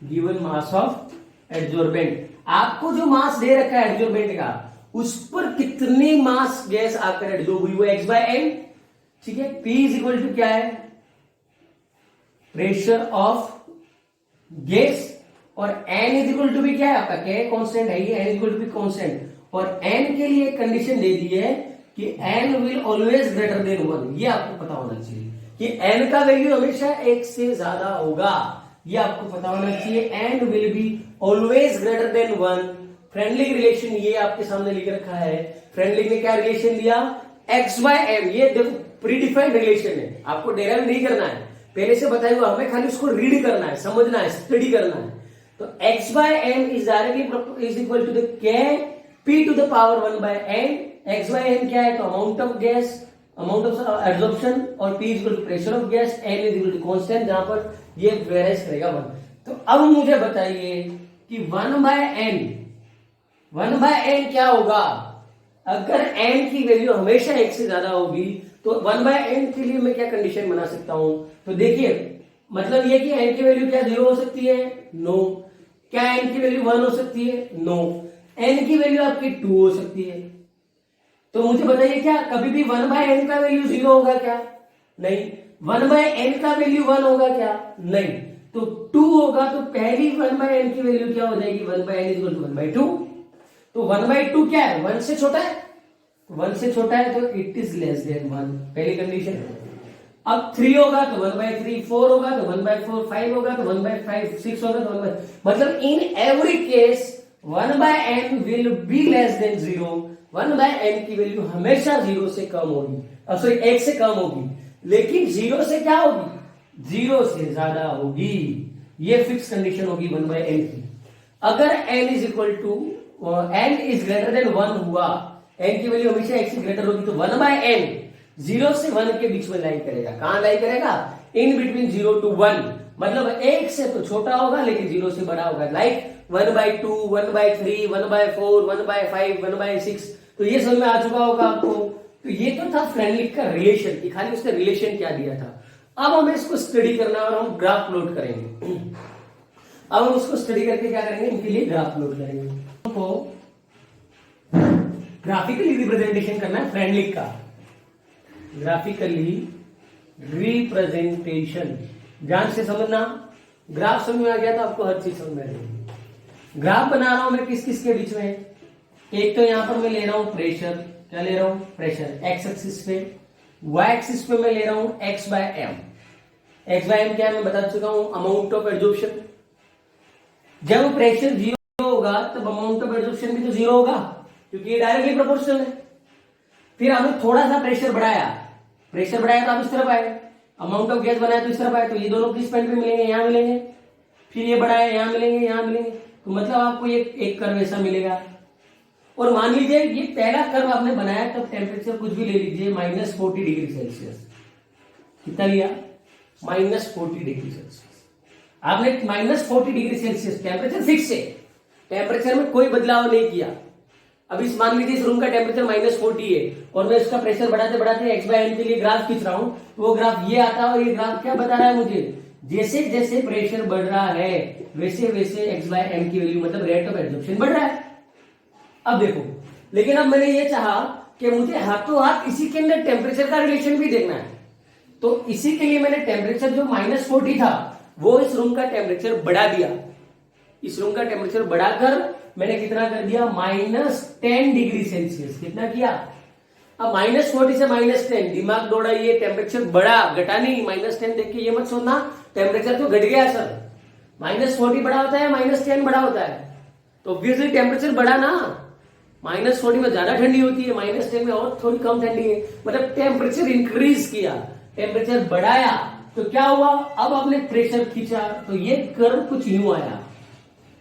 given mass of adsorbent. आपको जो मास दे रखा है एड्सोर्बेंट का, उस पर कितनी मास गैस आकर एड्सॉर्ब हुई, वो x बाय m. ठीक है, P इज इक्वल टू क्या है, प्रेशर ऑफ गैस, और n इज इक्वल टू भी क्या है आपका, k कांस्टेंट है, ये n इज इक्वल टू भी कांस्टेंट. और n के लिए कंडीशन दे दी है कि n will always greater than 1. ये आपको पता होना चाहिए कि n का वैल्यू हमेशा 1 से ज्यादा होगा. ये आपको पता होना चाहिए, n will be always greater than 1. Friendly relation ये आपके सामने लिख रखा है. फ्रेंडली ने क्या रिलेशन दिया, x बाय m. ये देखो प्रीडिफाइंड रिलेशन है, आपको डेराइव नहीं करना है, पहले से बताया हुआ, हमें खाली उसको रीड करना है, समझना है, स्टडी करना है. तो x by m is directly is equal to the k p to the power 1 bye n. x by n क्या है, तो amount of gas, amount of absorption, और p is equal to pressure of gas, n is equal to constant, जहां पर ये वेरीज करेगा 1. तो अब मुझे बताइए कि 1 बाय n क्या होगा. अगर n की वैल्यू हमेशा 1 से ज्यादा होगी तो 1 बाय n के लिए मैं क्या कंडीशन बना सकता हूं. तो देखिए, मतलब ये कि n की वैल्यू क्या 0 हो सकती है, नो. क्या n की वैल्यू 1 हो सकती है, नो. n की वैल्यू आपकी 2 हो सकती है. तो मुझे बताइए, क्या कभी भी 1 बाय n का वैल्यू 0 होगा क्या, नहीं. 1 बाय n का वैल्यू 1 होगा क्या, नहीं. तो 2 होगा, तो पहली 1 बाय n की वैल्यू क्या हो जाएगी, 1 bye n is equal to 1 by 2. तो 1 बाय 2 क्या है, 1 से छोटा है. 1 से छोटा है तो इट इज लेस देन 1, पहली कंडीशन. अब 3 होगा तो 1 बाय 3, 4 होगा तो 1 बाय 4, 5 होगा तो 1 बाय 5, 6 होगा तो 1 बाय, मतलब in every case 1 bye n will be less than 0. 1 bye n की वैल्यू हमेशा 0 से कम होगी, सॉरी 1 से कम होगी, लेकिन 0 से क्या होगी, 0 से ज्यादा होगी. ये फिक्स कंडीशन होगी 1 बाय n की. अगर n is equal to n is greater than 1 हुआ, n की वैल्यू हमेशा 1 से ग्रेटर होगी, तो 1 बाय n 0 से 1 के बीच में लाई करेगा. कहां लाई करेगा, इन बिटवीन 0 to 1, मतलब 1 से तो छोटा होगा लेकिन 0 से बड़ा होगा. Like 1 by 2, 1 by 3, 1 by 4, 1 by 5, 1 by 6. तो ये समझ में आ चुका होगा आपको. तो ये तो था फ्रेंडली का रिलेशन, कि खाली उसने रिलेशन क्या दिया था. अब हमें इसको स्टडी करना है और हम ग्राफ प्लॉट करेंगे. अब हम उसको स्टडी करके क्या करेंगे, इनके लिए ग्राफ प्लॉट करेंगे. हमको ग्राफिकली रिप्रेजेंटेशन करना है फ्रेंडली का. ग्राफिकली रिप्रेजेंटेशन, ध्यान से समझना. ग्राफ समझ में आ गया तो आपको हर चीज समझ में आ जाएगी. ग्राफ बना रहा हूं मैं किस किस के बीच में. एक तो यहां पर मैं ले रहा हूं प्रेशर, क्या ले रहा हूं, प्रेशर एक्स एक्सिस पे. वाई एक्सिस पे मैं ले रहा हूं x by m. X by m क्या है मैं बता चुका हूं, अमाउंट ऑफ एड्सॉर्प्शन. जब प्रेशर 0 होगा तब अमाउंट ऑफ एड्सॉर्प्शन भी तो 0 होगा, क्योंकि ये डायरेक्टली प्रोपोर्शनल है. फिर हमने थोड़ा सा प्रेशर बढ़ाया, तो आप इस तरफ आए. अमाउंट ऑफ गैस बनाया तो इस तरफ आए, तो ये दोनों किस पॉइंट पे मिलेंगे, यहां मिलेंगे. फिर ये बढ़ाया, यहां मिलेंगे, यहां मिलेंगे. तो मतलब आपको ये एक कर्व ऐसा मिलेगा. और मान लीजिए ये पहला कर्व आपने बनाया, तब टेम्परेचर कुछ भी ले लीजिए, -40 डिग्री सेल्सियस. कितना लिया, -40 डिग्री सेल्सियस. आपने -40 डिग्री सेल्सियस टेम्परेचर फिक्स है, टेम्परेचर में कोई बदलाव नहीं किया. अब इस मान लीजिए इस रूम का टेम्परेचर -40 है और मैं इसका प्रेशर बढ़ाते बढ़ाते x बाय n के लिए ग्राफ खींच रहा हूं, तो वो ग्राफ ये आता है. और ये ग्राफ क्या बता रहा है मुझे, जैसे जैसे प्रेशर बढ़ रहा है वैसे वैसे x बाय m की वैल्यू, मतलब रेट ऑफ एब्जॉर्प्शन बढ़ रहा है. अब देखो, लेकिन अब मैंने ये चाहा कि मुझे हाथों हाथ इसी के अंदर टेम्परेचर का रिलेशन भी देखना है. तो इसी के लिए मैंने टेम्परेचर जो -40 था वो इस रूम का टेम्परेचर बढ़ा दिया. इस रूम का टेम्परेचर बढ़ाकर मैंने कितना कर दिया, -10 डिग्री सेल्सियस. कितना किया, अब -40 से -10, दिमाग दौड़ाइए, टेम्परेचर बढ़ा घटा नहीं. -10 देख के ये मत सोचना टेम्परेचर तो घट गया सर. -40 बड़ा होता है, -10 बड़ा होता है, तो ऑब्वियसली टेम्परेचर बढ़ा ना. -40 में ज्यादा ठंडी होती है, -10 में और थोड़ी कम ठंडी है, मतलब टेम्परेचर इंक्रीज किया, टेम्परेचर बढ़ाया. तो क्या हुआ, अब आपने प्रेशर खींचा तो ये कर्व कुछ यूं आया,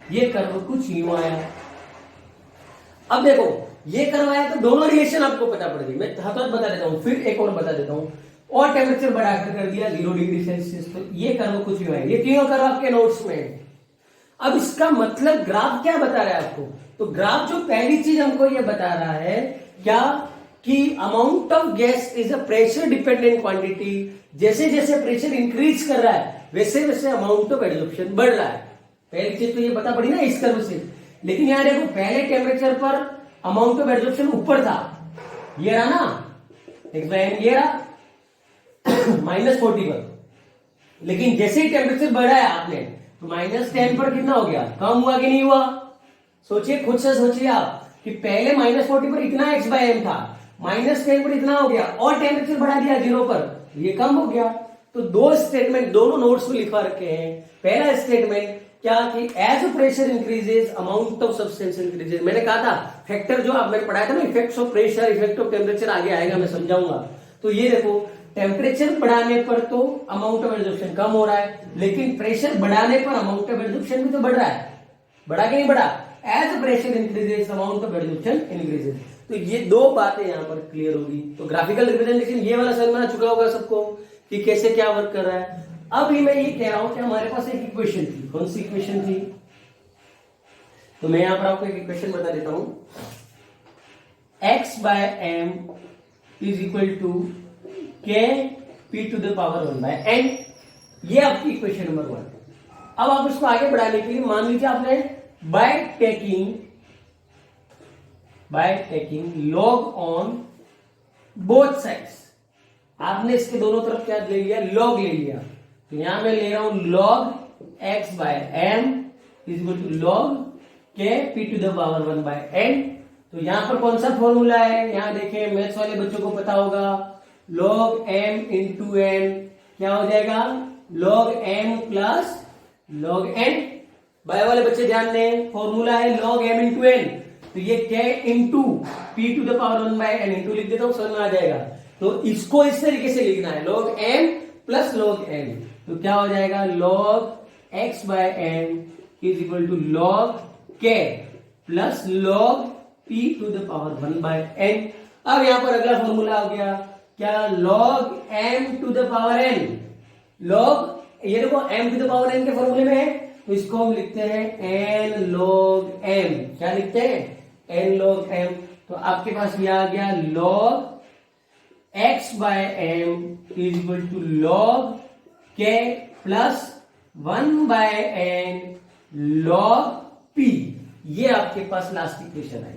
ये कर्व कुछ यूं आया। अब देखो ये कर्व आया तो दोनों रिलेशन आपको पता पड़ गई। मैं हाथों बता देता हूं, फिर एक और बता देता हूं। और टेम्परेचर बढ़ाकर कर दिया 0 डिग्री सेल्सियस, तो ये कर्व कुछ यूं आया। ये तीनों कर्व आपके नोट्स में है। अब इसका मतलब ग्राफ क्या बता रहा है आपको, तो ग्राफ जो पहली चीज हमको ये बता रहा है क्या, कि amount of gas is a pressure dependent quantity. जैसे जैसे प्रेशर इंक्रीज कर रहा है वैसे वैसे अमाउंट ऑफ एब्जॉर्प्शन बढ़ रहा है। पहली चीज तो ये बता पड़ी ना इस कर्व से। लेकिन यहां देखो पहले टेम्परेचर पर अमाउंट ऑफ एब्जॉर्प्शन ऊपर था, ये रहा ना एक्स/m, ये रहा -40 पर। लेकिन जैसे ही टेम्परेचर बढ़ाया आपने तो -10 पर कितना हो गया, कम हुआ कि नहीं हुआ। सोचिए, खुद से सोचिए आप कि पहले -40 पर इतना x/m था, -10 पर इतना हो गया और टेम्परेचर बढ़ा दिया 0 पर, ये कम हो गया। तो दो स्टेटमेंट दोनों नोट्स में लिखवा रखे हैं। पहला स्टेटमेंट क्या कि as pressure increases amount of substance increases. मैंने कहा था फैक्टर जो आप मैंने पढ़ाया था ना, effects of pressure, effect of temperature, आगे आएगा मैं समझाऊंगा। तो ये देखो टेम्परेचर बढ़ाने पर तो अमाउंट ऑफ एब्जॉर्प्शन कम हो रहा है, लेकिन प्रेशर बढ़ाने पर अमाउंट ऑफ एब्जॉर्प्शन भी तो बढ़ रहा है, बढ़ा कि नहीं बढ़ा। As pressure increases amount of absorption increases. तो ये दो बातें यहां पर क्लियर होगी। तो ग्राफिकल रिप्रेजेंटेशन ये वाला समझ में आ चुका होगा सबको कि कैसे क्या वर्क कर रहा है। अब ही मैं ये कह रहा हूं कि हमारे पास एक इक्वेशन थी, कौन सी इक्वेशन थी, तो मैं यहां पर आपको एक इक्वेशन बता देता हूं। x/m is equal to k p⁴n, ये आपकी इक्वेशन नंबर 1। अब आप इसको आगे बढ़ाने के लिए मान लीजिए आपने by taking log on both sides, आपने इसके दोनों तरफ क्या ले लिया, log ले लिया। तो यहां मैं ले रहा हूं log x/m is equal to log k p⁴1/n। तो यहां पर कौन सा फॉर्मूला है, यहां देखें मैथ्स वाले बच्चों को पता होगा, log m इंटू n क्या हो जाएगा, log m plus log n। Bio वाले बच्चे ध्यान दें, फॉर्मूला है log m इंटू n, तो ये k इंटू p⁴1/n इंटू लिख देता हूं, समझ में आ जाएगा। तो इसको इस तरीके से लिखना है log m plus log n। तो क्या हो जाएगा, log x/m is equal to log k plus log p⁴1/n। अब यहां पर अगला फॉर्मूला आ गया क्या, log m⁴n। log ये देखो m⁴n के फॉर्मूले में है, तो इसको हम लिखते हैं n log m। क्या लिखते हैं, n log m। तो आपके पास ये आ गया log x/m is equal to log k plus 1/n log p। ये आपके पास लास्ट इक्वेशन है,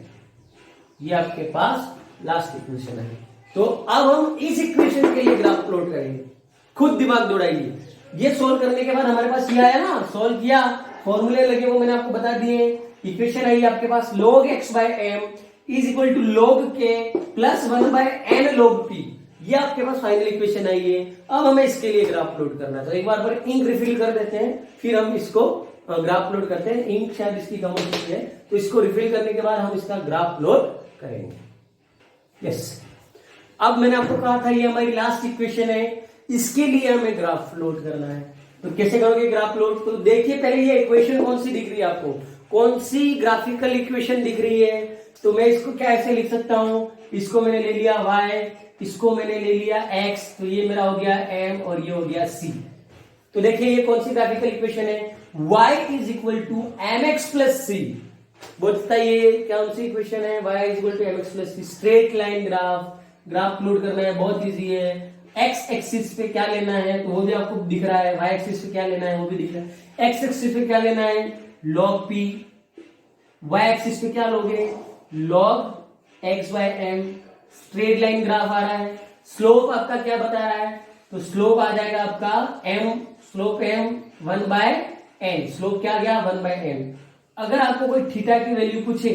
ये आपके पास लास्ट इक्वेशन है। तो अब हम इस इक्वेशन के लिए ग्राफ प्लॉट करेंगे, खुद दिमाग दौड़ाइए। ये सोल्व करने के बाद हमारे पास ये आया ना, सोल्व किया, फॉर्मूले लगे वो मैंने आपको बता दिए। इक्वेशन आई आपके पास log x/m is equal to log k plus 1/n log p। ये आपके पास फाइनल इक्वेशन आई है। अब हमें इसके लिए ग्राफ प्लॉट करना है, तो एक बार पर इंक रिफिल कर देते हैं, फिर हम इसको ग्राफ प्लॉट करते हैं। इंक शायद इसकी कम हो चुकी है, तो इसको रिफिल करने के बाद हम इसका ग्राफ प्लॉट करेंगे। यस, अब मैंने आपको कहा था ये हमारी लास्ट इक्वेशन है, इसके लिए हमें ग्राफ प्लॉट करना है। तो कैसे करोगे ग्राफ प्लॉट, तो देखिए पहले ये इक्वेशन कौन सी दिख रही है आपको, कौन सी ग्राफिकल इक्वेशन दिख रही है। तो मैं इसको क्या ऐसे लिख सकता हूं, इसको मैंने ले लिया y, इसको मैंने ले लिया x, तो ये मेरा हो गया m और ये हो गया c। तो देखिए ये कौन सी ग्राफिकल इक्वेशन है, y is equal to mx plus c। बोलता ये कौन सी इक्वेशन है, y is equal to mx plus c। Straight line graph plot करना है, बहुत इजी है। x एक्सिस पे क्या लेना है तो वो भी आपको दिख रहा है, y एक्सिस पे क्या लेना है वो भी दिख रहा है। x एक्सिस पे क्या लेना है log p, y एक्सिस पे क्या लोगे log x/m। Straight line graph आ रहा है, स्लोप आपका क्या बता रहा है, तो स्लोप आ जाएगा आपका m, slope m 1/n। Slope क्या गया 1/n। अगर आपको कोई थीटा की वैल्यू पूछे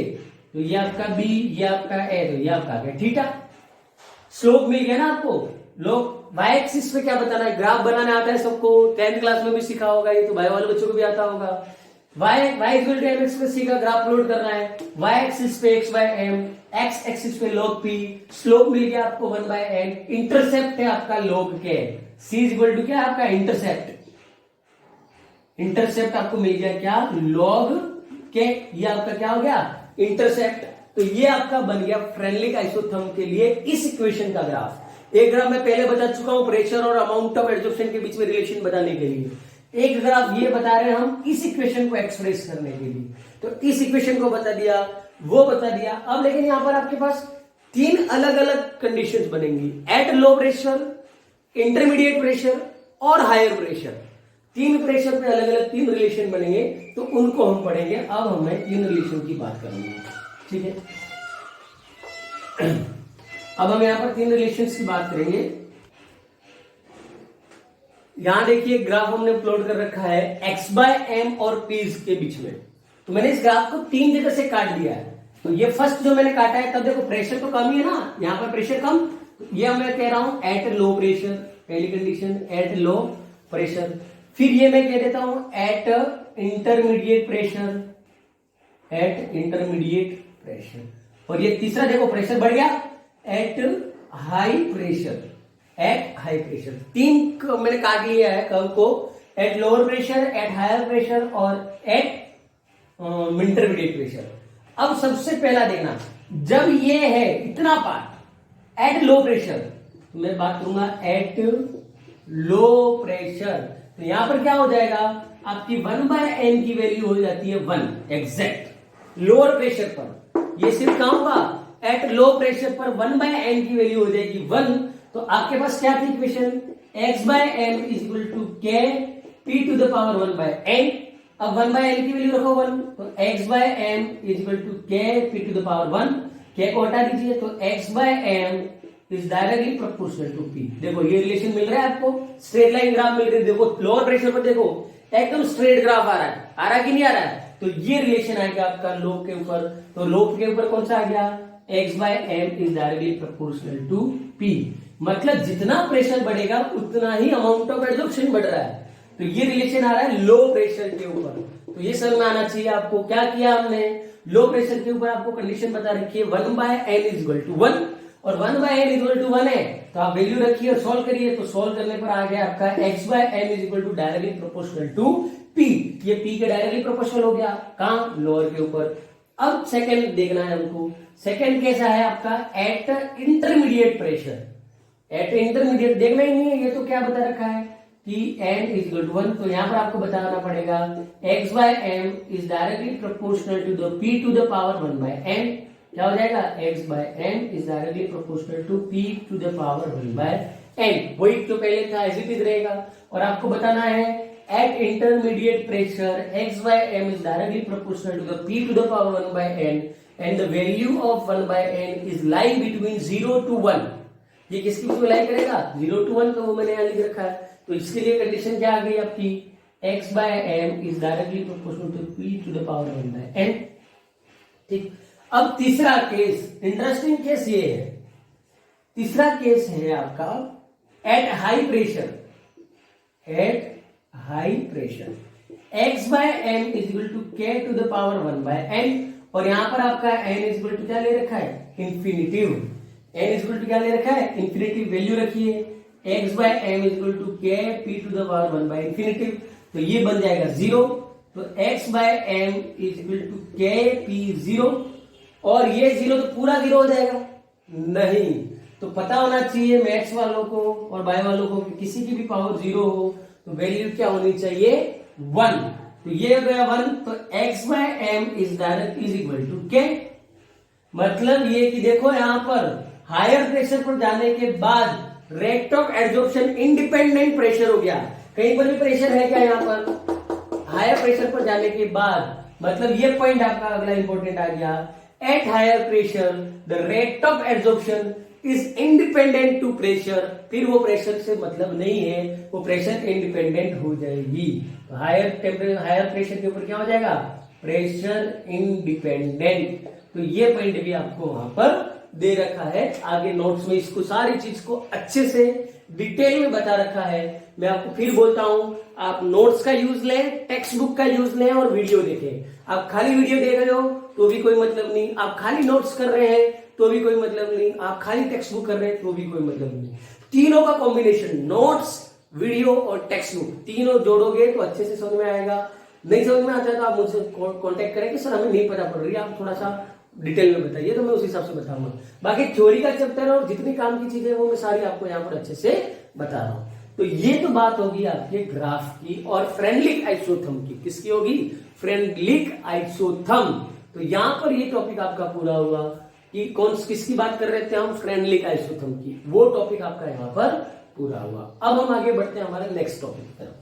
तो ये आपका b, ये आपका a, तो ये आपका क्या थीटा। स्लोप मिल गया ना आपको। लोग y एक्सिस पे क्या बताना है, ग्राफ बनाना आता है सबको, 10th क्लास में भी सीखा होगा, ये तो बायो वाले बच्चों को भी आता होगा। y equal to mx plus c का ग्राफ प्लॉट करना है। y एक्सिस पे x by m, x axis पे log p, स्लोप मिल गया आपको 1 बाय n, इंटरसेप्ट है आपका log k, c equal to क्या है आपका इंटरसेप्ट, इंटरसेप्ट आपको मिल गया क्या log k, ये आपका क्या हो गया इंटरसेप्ट। तो ये आपका बन गया फ्रेनलिक आइसोथर्म के लिए इस इक्वेशन का ग्राफ। एक ग्राफ मैं पहले बता चुका हूं प्रेशर और अमाउंट ऑफ एड्सॉर्प्शन के बीच में रिलेशन बताने के लिए, एक ग्राफ ये बता रहे हैं हम इस इक्वेशन को एक्सप्रेस करने के लिए। तो इस इक्वेशन को बता दिया, वो बता दिया। अब लेकिन यहां पर आपके पास तीन अलग अलग कंडीशंस बनेंगी, eight low pressure, intermediate pressure और हायर प्रेशर। तीन प्रेशर पे अलग अलग तीन रिलेशन बनेंगे, तो उनको हम पढ़ेंगे। अब हमें इन रिलेशन की बात करेंगे, ठीक है। अब हम यहां पर तीन रिलेशंस की बात करेंगे। यहां देखिए ग्राफ हमने प्लॉट कर रखा है x बाय एम और पीज के बीच में। तो मैंने इस ग्राफ को तीन जगह से काट दिया है। तो ये फर्स्ट जो मैंने काटा है, तब देखो प्रेशर तो कम ही है ना, यहां पर प्रेशर कम, तो ये मैं कह रहा हूं एट लो प्रेशर, पहली कंडीशन एट लो प्रेशर। फिर ये मैं कह देता हूं at intermediate pressure, at intermediate pressure. और ये तीसरा देखो प्रेशर बढ़ गया at high pressure, at high pressure. तीन मैंने काट लिया है कर्व को, at lower pressure, at higher pressure और एट इंटरमीडिएट प्रेशर। अब सबसे पहला देखना, जब ये है इतना पार्ट एट लो प्रेशर, तो मैं बात करूंगा एट लो प्रेशर, तो यहां पर क्या हो जाएगा आपकी 1 बाय एन की वैल्यू हो जाती है 1 एग्जैक्ट। लोअर प्रेशर पर ये सिर्फ कहां होगा एट लो प्रेशर पर 1 बाय एन की वैल्यू हो जाएगी 1। तो आपके पास क्या थी equation, x by M is equal to के P to the power 1 by N. अब 1 बाय एन की वैल्यू रखो 1, तो x by M is equal to के P to the power 1, k को हटा दीजिए, तो x by M is directly proportional to p। देखो ये रिलेशन मिल रहा है आपको, स्ट्रेट लाइन ग्राफ मिल रही है। देखो लोअर प्रेशर पर देखो एकदम स्ट्रेट ग्राफ आ रहा है कि नहीं आ रहा है, तो ये रिलेशन आएगा आपका लोब के ऊपर। तो लोब के ऊपर कौन सा आ गया, x by M is directly proportional to p। मतलब जितना प्रेशर बढ़ेगा उतना ही अमाउंट ऑफ एब्जॉर्प्शन बढ़ रहा है। तो ये रिलेशन आ रहा है लो प्रेशर के ऊपर, तो ये समझ में आना चाहिए आपको। क्या किया हमने, लो प्रेशर के ऊपर आपको कंडीशन बता रखी है 1 by n is equal to 1, और 1 by n is equal to 1 है, तो आप वैल्यू रखिए और सॉल्व करिए। तो सॉल्व करने पर आ गया आपका x by M is equal to directly proportional to p। ये p के डायरेक्टली प्रोपोर्शनल हो गया, कहां लोअर के ऊपर। अब सेकंड देखना है हमको, सेकंड कैसा है आपका eight intermediate pressure. At intermediate देखना ही नहीं है, ये तो क्या बता रखा है कि n इज इक्वल टू 1, तो यहां पर आपको बताना पड़ेगा x by M is directly proportional to the p to the power 1 bye n। क्या हो जाएगा, x by M is directly proportional to p to the power 1 bye n। वही तो पहले था एज इट इज रहेगा। और आपको बताना है at intermediate pressure x by M is directly proportional to the p to the power 1 bye n and the value of 1 bye n is lying between 0 to 1। ये किसकी बीच में लाई करेगा 0 टू 1, तो वो मैंने यहां लिख रखा है। तो इसके लिए कंडीशन क्या आ गई आपकी, x by M is directly proportional to p to the power 1 bye n। ठीक, अब तीसरा केस, इंटरेस्टिंग केस ये है, तीसरा केस है आपका at high pressure, at high pressure x by M is equal to k to the power 1 bye n, और यहां पर आपका n इज इक्वल टू क्या ले रखा है infinitive, n is equal to क्या ले रखा है इंफिनिटिव वैल्यू रखिए, x by M is equal to k p to the power 1 by infinitive, तो ये बन जाएगा 0। तो x by M is equal to k p 0, और ये 0 तो पूरा 0 हो जाएगा नहीं, तो पता होना चाहिए मैथ्स वालों को और बायो वालों को कि किसी की भी पावर 0 हो तो वैल्यू क्या होनी चाहिए 1। तो ये हो गया 1, तो x by M is direct is equal to k। मतलब ये कि देखो यहां पर हायर प्रेशर पर जाने के बाद rate of absorption independent pressure हो गया। कहीं पर भी प्रेशर है क्या यहाँ पर, हायर प्रेशर पर जाने के बाद, मतलब ये पॉइंट आपका अगला इंपॉर्टेंट आ गया, at higher pressure the rate of absorption is independent to pressure. फिर वो प्रेशर से मतलब नहीं है, वो प्रेशर इंडिपेंडेंट हो जाएगी। तो हायर टेम्परेचर, हायर प्रेशर के ऊपर क्या हो जाएगा प्रेशर इंडिपेंडेंट। तो ये पॉइंट भी आपको वहां पर दे रखा है, आगे नोट्स में इसको सारी चीज को अच्छे से डिटेल में बता रखा है मैं आपको फिर बोलता हूं, आप नोट्स का यूज लें, टेक्स्ट बुक का यूज लें और वीडियो देखें। आप खाली वीडियो देख रहे हो तो भी कोई मतलब नहीं, आप खाली नोट्स कर रहे हैं तो भी कोई मतलब नहीं, आप खाली टेक्स्ट बुक कर रहे हैं तो भी कोई मतलब नहीं। तीनों का कॉम्बिनेशन, नोट्स, वीडियो और टेक्स्ट बुक, तीनों जोड़ोगे तो अच्छे से समझ में आएगा। नहीं समझ में आता है तो आप मुझसे कांटेक्ट करें कि सर हमें नहीं पता पड़ रही है, आप थोड़ा सा डिटेल में बताइए, तो मैं उस हिसाब से बताऊंगा। बाकी थ्योरी का चैप्टर और जितनी काम की चीजें वो मैं सारी आपको यहाँ पर अच्छे से बता रहा हूं। तो ये तो बात होगी आपके ग्राफ की और फ्रेंडलिक आइसोथर्म की। किसकी होगी? Freundlich isotherm. तो यहां पर ये टॉपिक आपका पूरा हुआ कि किसकी बात कर रहे थे हम? फ्रेंडलिक आइसोथर्म की। वो टॉपिक आपका यहां पर पूरा हुआ। अब हम आगे बढ़ते हैं हमारे नेक्स्ट टॉपिक पर।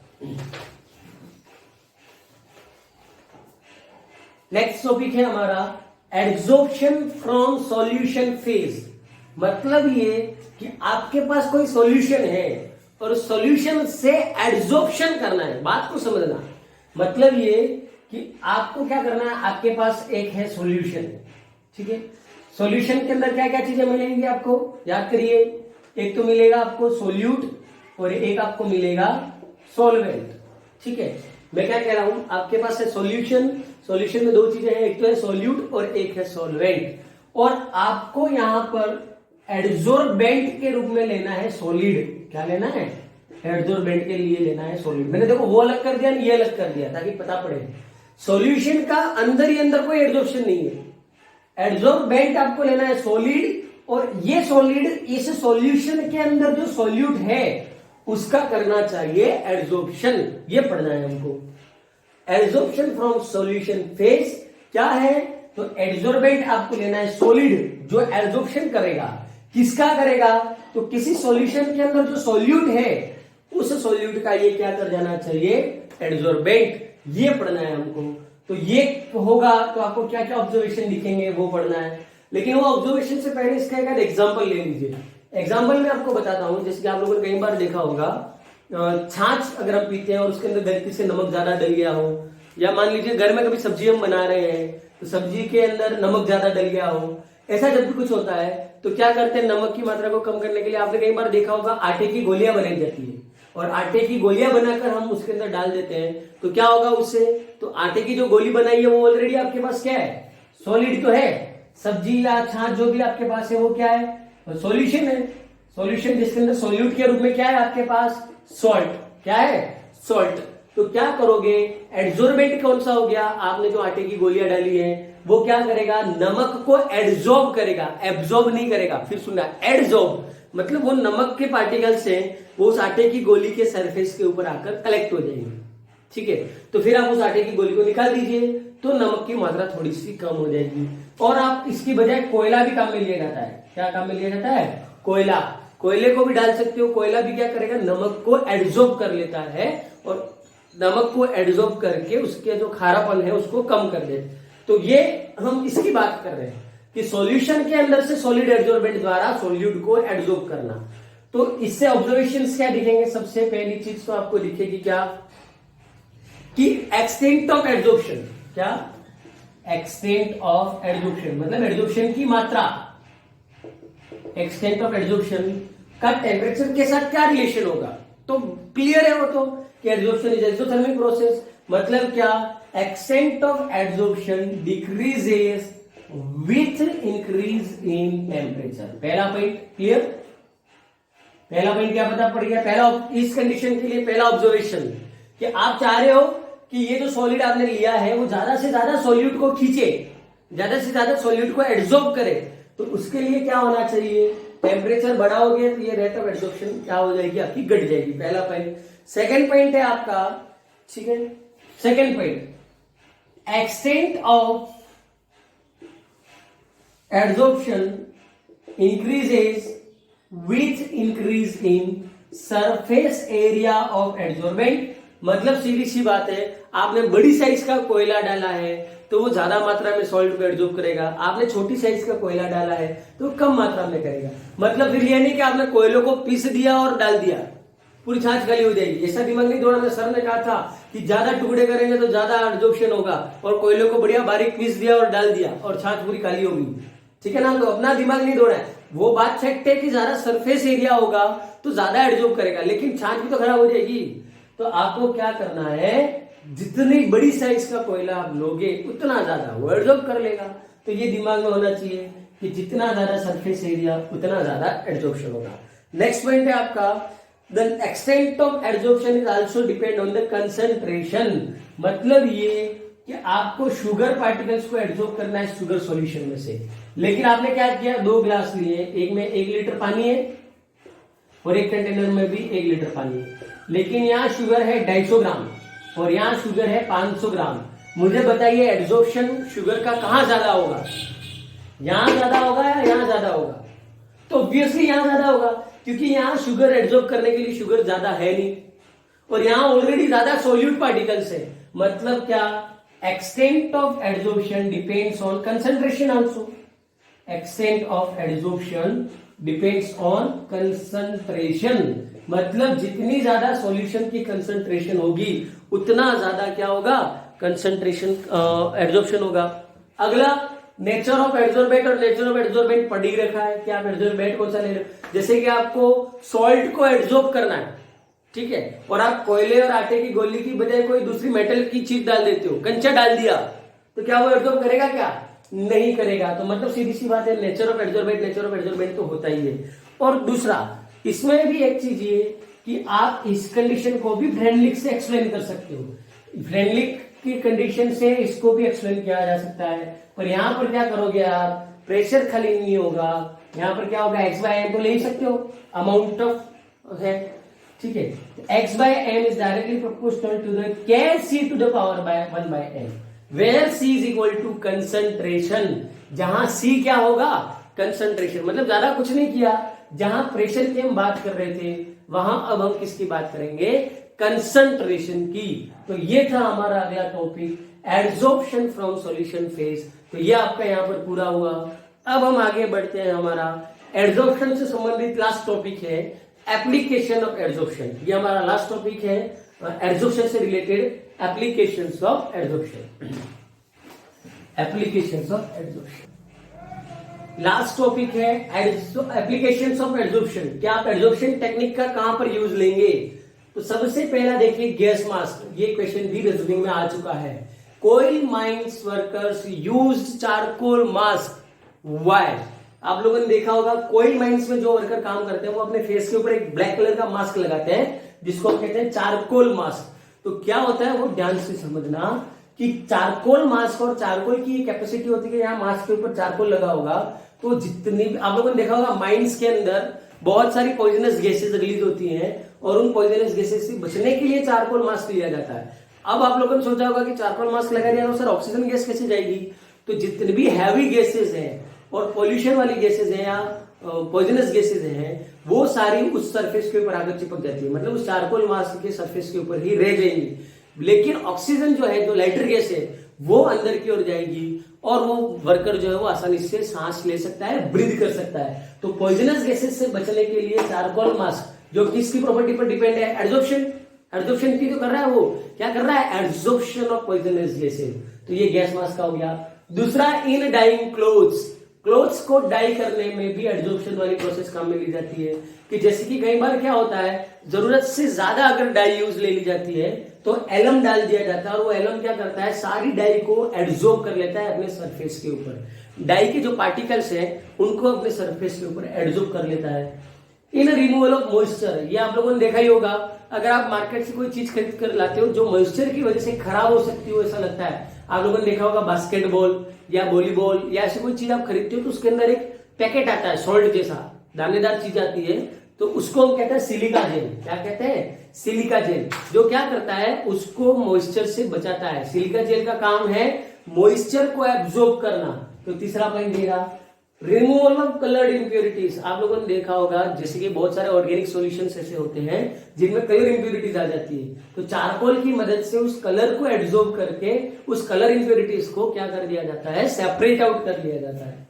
नेक्स्ट टॉपिक है हमारा एड्सॉर्प्शन फ्रॉम सॉल्यूशन फेज। मतलब ये कि आपके पास कोई सॉल्यूशन है और सॉल्यूशन से एड्सॉर्प्शन करना है। बात को समझना, मतलब ये कि आपको क्या करना है, आपके पास एक है सॉल्यूशन, ठीक है। सॉल्यूशन के अंदर क्या क्या चीजें मिलेंगी आपको, याद करिए। एक तो मिलेगा आपको सोल्यूट और एक आपको मिलेगा सॉल्वेंट, ठीक है। मैं क्या कह रहा हूं, आपके पास है सॉल्यूशन, सॉल्यूशन में दो चीजें हैं, एक तो है सोल्यूट और एक है सॉल्वेंट, और आपको यहां पर एड्सॉर्बेंट के रूप में लेना है सॉलिड। क्या लेना है? एड्सॉर्बेंट के लिए लेना है सॉलिड। मैंने देखो वो अलग कर दिया, ये अलग कर दिया ताकि पता पड़े। सॉल्यूशन का अंदर ही अंदर कोई एड्सॉर्प्शन नहीं है, एड्सॉर्बेंट आपको लेना है सॉलिड, और ये सॉलिड इस सॉल्यूशन के अंदर जो सॉल्यूट है उसका करना चाहिए एड्सॉर्प्शन। ये पढ़ना है हमको। एड्सॉर्प्शन फ्रॉम सॉल्यूशन फेज क्या है? तो एड्सॉर्बेंट आपको लेना है सॉलिड जो एड्सॉर्प्शन करेगा। किसका करेगा? तो किसी सॉल्यूशन के अंदर जो सॉल्यूट है उस सॉल्यूट का ये क्या कर जाना चाहिए? एड्सॉर्बेंट। ये पढ़ना है हमको। तो ये होगा तो आपको क्या क्या ऑब्जर्वेशन दिखेंगे वो पढ़ना है। लेकिन वो ऑब्जर्वेशन से पहले इसका एक एग्जाम्पल ले लीजिए। एग्जाम्पल में आपको बताता हूं, जैसे कि आप लोगों ने कई बार देखा होगा, छाछ अगर हम पीते हैं और उसके अंदर गलती से नमक ज्यादा डल गया हो, या मान लीजिए घर में कभी सब्जी हम बना रहे हैं तो सब्जी के अंदर नमक ज्यादा डल गया हो, ऐसा जब भी कुछ होता है तो क्या करते हैं, नमक की मात्रा को कम करने के लिए आपने कई बार देखा होगा आटे की गोलियां बनाई जाती है, और आटे की गोलियां बनाकर हम उसके अंदर डाल देते हैं। तो क्या होगा उससे? तो आटे की जो गोली बनाई है वो ऑलरेडी आपके पास क्या है? सॉलिड तो है। सब्जी या छाछ जो भी आपके पास है वो क्या है? सॉल्यूशन है। सॉल्यूशन जिसके अंदर सॉल्यूट के रूप में क्या है आपके पास? सॉल्ट। क्या है? सॉल्ट। तो क्या करोगे? एड्सॉर्बेंट कौन सा हो गया? आपने जो आटे की गोलियां डाली है वो क्या करेगा? नमक को एड्सॉर्ब करेगा, एब्सॉर्ब नहीं करेगा। फिर सुनना, एड्सॉर्ब मतलब वो नमक के पार्टिकल्स हैं वो उस आटे की गोली के सरफेस के ऊपर आकर कलेक्ट हो जाएंगे, ठीक है। तो फिर आप उस आटे की गोली को निकाल दीजिए तो नमक की मात्रा थोड़ी सी कम हो जाएगी, और आप इसकी बजाय कोयला भी काम में लिया जाता है। क्या काम में लिया जाता है? कोयला। कोयले को भी डाल सकते हो। कोयला भी क्या करेगा? नमक को एड्सॉर्ब कर लेता है, और नमक को एड्सॉर्ब करके उसके जो खारापन है उसको कम कर देते। तो ये हम इसकी बात कर रहे हैं कि सॉल्यूशन के अंदर से सॉलिड एड्सॉर्बेंट द्वारा सॉल्यूट को एड्सॉर्ब करना। तो इससे ऑब्जर्वेशंस क्या दिखेंगे? सबसे पहली चीज तो आपको दिखेगी क्या कि एक्सटेंट ऑफ एड्सॉर्प्शन। क्या? एक्सटेंट ऑफ एड्सॉर्प्शन मतलब एड्सॉर्प्शन की मात्रा। एक्सटेंट ऑफ एड्सॉर्प्शन का टेम्परेचर के साथ क्या रिलेशन होगा? तो क्लियर है वो तो कि एड्सॉर्प्शन इज एक्सोथर्मिक प्रोसेस। मतलब क्या? Extent of adsorption decreases with increase in temperature. पहला पॉइंट क्लियर। पहला पॉइंट क्या पता पड़ गया? पहला इस कंडीशन के लिए पहला ऑब्जर्वेशन कि आप चाह रहे हो कि ये जो सॉलिड आपने लिया है वो ज्यादा से ज्यादा सॉल्यूट को खींचे, ज्यादा से ज्यादा सॉल्यूट को एड्सॉर्ब करे। तो उसके लिए क्या होना चाहिए? टेम्परेचर बढ़ाओगे तो ये रेट ऑफ एड्सॉर्प्शन क्या हो जाएगी? आपकी घट जाएगी। पहला पॉइंट। सेकेंड पॉइंट है आपका, ठीक है, second point, extent of adsorption increases with increase in surface area of adsorbent. मतलब सीधी सी बात है, आपने बड़ी साइज का कोयला डाला है तो वो ज्यादा मात्रा में सॉल्ट को एड्सॉर्ब करेगा, आपने छोटी साइज का कोयला डाला है तो कम मात्रा में करेगा। मतलब फिर ये नहीं कि आपने कोयलों को पीस दिया और डाल दिया पूरी छाछ खाली हो जाएगी, ऐसा दिमाग नहीं दौड़ाना। सर ने कहा था कि ज्यादा टुकड़े करेंगे तो ज्यादा एड्सॉर्प्शन होगा, और कोयलों को बढ़िया बारीक पीस दिया और डाल दिया और छाछ पूरी खाली होगी, ठीक है ना, तो अपना दिमाग नहीं दौड़ा है। वो बात फैक्ट है कि ज्यादा सरफेस एरिया होगा तो ज्यादा एब्जॉर्ब करेगा, लेकिन छाछ भी तो खराब हो जाएगी। तो आपको क्या करना है, जितनी बड़ी साइज का कोयला आप लोगे उतना ज्यादा वो एब्जॉर्ब कर लेगा। तो ये दिमाग में होना चाहिए कि जितना ज्यादा सरफेस एरिया उतना ज्यादा एब्जॉर्प्शन होगा। नेक्स्ट पॉइंट है आपका, the extent of absorption is also depend on the concentration. मतलब ये कि आपको शुगर पार्टिकल्स को एब्जॉर्ब करना है शुगर सॉल्यूशन में से, लेकिन आपने क्या किया, 2 ग्लास लिए, एक में 1 लीटर पानी है और एक कंटेनर में भी 1 लीटर पानी है, लेकिन यहाँ शुगर है 250 ग्राम और यहाँ शुगर है 500 ग्राम। मुझे बताइए एब्जॉर्प्शन शुगर का कहां ज्यादा होगा, यहां ज्यादा होगा या यहां ज्यादा होगा? तो ऑब्वियसली यहां ज्यादा होगा, क्योंकि यहां शुगर एब्जॉर्ब करने के लिए शुगर ज्यादा है नहीं और यहां ऑलरेडी ज्यादा सोल्यूट पार्टिकल्स है। मतलब क्या, extent of absorption depends on concentration also. Extent of absorption depends on concentration, मतलब जितनी ज्यादा सॉल्यूशन की कंसंट्रेशन होगी उतना ज्यादा क्या होगा, कंसंट्रेशन एब्जॉर्प्शन होगा। अगला, नेचर ऑफ एब्जॉर्बेंट और नेचर ऑफ एब्जॉर्बेंट पढ़ ही रखा है कि आप एब्जॉर्बेंट कौन सा ले रहे हो। जैसे कि आपको सॉल्ट को एब्जॉर्ब करना है, ठीक है, और आप कोयले और आटे की गोली की बजाय कोई दूसरी मेटल की चीज डाल देते हो, कंचा डाल दिया, तो क्या वो एब्जॉर्ब करेगा? क्या नहीं करेगा। तो मतलब सीधी सी बात है, nature of absorbent, nature of absorbent तो होता ही है। और दूसरा, इसमें भी एक चीज ये कि आप इस कंडीशन को भी फ्रेंडलिक से एक्सप्लेन कर सकते हो। फ्रेंडलिक की कंडीशन से इसको भी एक्सप्लेन किया जा सकता है, पर यहां पर क्या करोगे आप, प्रेशर खाली नहीं होगा, यहां पर क्या होगा, एक्स बाय एम को ले सकते हो, अमाउंट ऑफ है, ठीक है। X by M is directly proportional to the K C to the power by 1 by M, where C is equal to concentration. जहां सी क्या होगा, कंसंट्रेशन, मतलब ज्यादा कुछ नहीं किया। जहां प्रेशर की हम बात कर रहे थे वहां अब हम किसकी बात करेंगे, कंसंट्रेशन की। तो ये था हमारा अगला topic, absorption from solution phase. तो ये आपका यहां पर पूरा हुआ। अब हम आगे बढ़ते हैं, हमारा एब्जॉर्प्शन से संबंधित लास्ट टॉपिक है एप्लीकेशन ऑफ एब्जॉर्प्शन। ये हमारा लास्ट टॉपिक है, एब्जॉर्प्शन से related applications of absorption. Applications of absorption last topic है, एप्लीकेशंस ऑफ एब्जॉर्प्शन। क्या आप एब्जॉर्प्शन टेक्निक का कहां पर यूज लेंगे? तो सबसे पहला देखिए गैस मास्क, ये क्वेश्चन भी रिजनिंग में आ चुका है। Coal mines workers use charcoal mask, why? आप लोगों ने देखा होगा कोयल माइंस में जो वर्कर काम करते हैं वो अपने फेस के ऊपर एक ब्लैक कलर का मास्क लगाते हैं जिसको हम कहते हैं चारकोल मास्क। तो क्या होता है वो ध्यान से समझना कि चारकोल मास्क और चारकोल की कैपेसिटी होती है, यहाँ मास्क के ऊपर चारकोल लगा होगा तो जितनी भी आप लोगों ने देखा होगा माइंस के अंदर बहुत सारी पॉइजनस गैसेस रिलीज होती हैं और उन पॉइजनस गैसेस से बचने के लिए चारकोल मास्क लिया जाता है। अब आप लोगों ने सोचा होगा कि चारकोल मास्क लगा दिया तो सर ऑक्सीजन गैस कैसे जाएगी? तो जितनी भी हैवी गैसेस हैं और पॉल्यूशन वाली गैसेस हैं या पॉइजनस गैसेस हैं वो सारी उस सरफेस के ऊपर आकर चिपक जाती है, मतलब उस चारकोल मास्क के सरफेस के ऊपर ही रह जाएंगी। लेकिन ऑक्सीजन जो है, जो लाइटर गैस है, वो अंदर की ओर जाएगी और वो वर्कर जो है वो आसानी से सांस ले सकता है, ब्रीथ कर सकता है। तो पॉइजनस गैसेस से बचने के लिए चारकोल मास्क जो किसकी प्रॉपर्टी पर डिपेंड है, एब्जॉर्प्शन। एब्जॉर्प्शन की जो कर रहा है वो क्या कर रहा है, एब्जॉर्प्शन ऑफ पॉइजनस गैसेस। तो ये गैस मास्क का हो गया। दूसरा, इन डाइंग क्लोथ्स, क्लोथ्स को डाई करने में भी एब्जॉर्प्शन वाली प्रोसेस काम में ली जाती है। कि जैसे कि कई बार क्या होता है, जरूरत से ज्यादा अगर डाई यूज ले ली जाती है तो एलम डाल दिया जाता है और वो एलम क्या करता है, सारी डाई को एब्जॉर्ब कर लेता है अपने सरफेस के ऊपर। डाई के जो पार्टिकल्स हैं उनको अपने सरफेस के ऊपर एब्जॉर्ब कर लेता है। इन रिमूवल ऑफ मॉइस्चर, ये आप लोगों ने देखा ही होगा, अगर आप मार्केट से कोई चीज खरीद कर लाते हो जो मॉइस्चर की वजह से खराब हो सकती हो ऐसा लगता है। आप लोगों ने देखा होगा बास्केटबॉल या वॉलीबॉल या ऐसी कोई चीज आप खरीदते हो तो उसके अंदर एक पैकेट आता है सॉल्ट जैसा दानेदार चीज आती है, तो उसको हम कहते हैं सिलिका जेल। क्या कहते हैं, सिलिका जेल, जो क्या करता है उसको मॉइस्चर से बचाता है। सिलिका जेल का काम है मॉइस्चर को एब्जॉर्ब करना। तो तीसरा पॉइंट देगा रिमूवल ऑफ कलर्ड इंप्योरिटीज। आप लोगों ने देखा होगा जैसे कि बहुत सारे ऑर्गेनिक सॉल्यूशंस ऐसे होते हैं जिनमें कलर इंप्योरिटीज आ जाती है, तो चारकोल की मदद से उस कलर को एब्जॉर्ब करके उस कलर इंप्योरिटीज को क्या कर दिया जाता है, सेपरेट आउट कर दिया जाता है।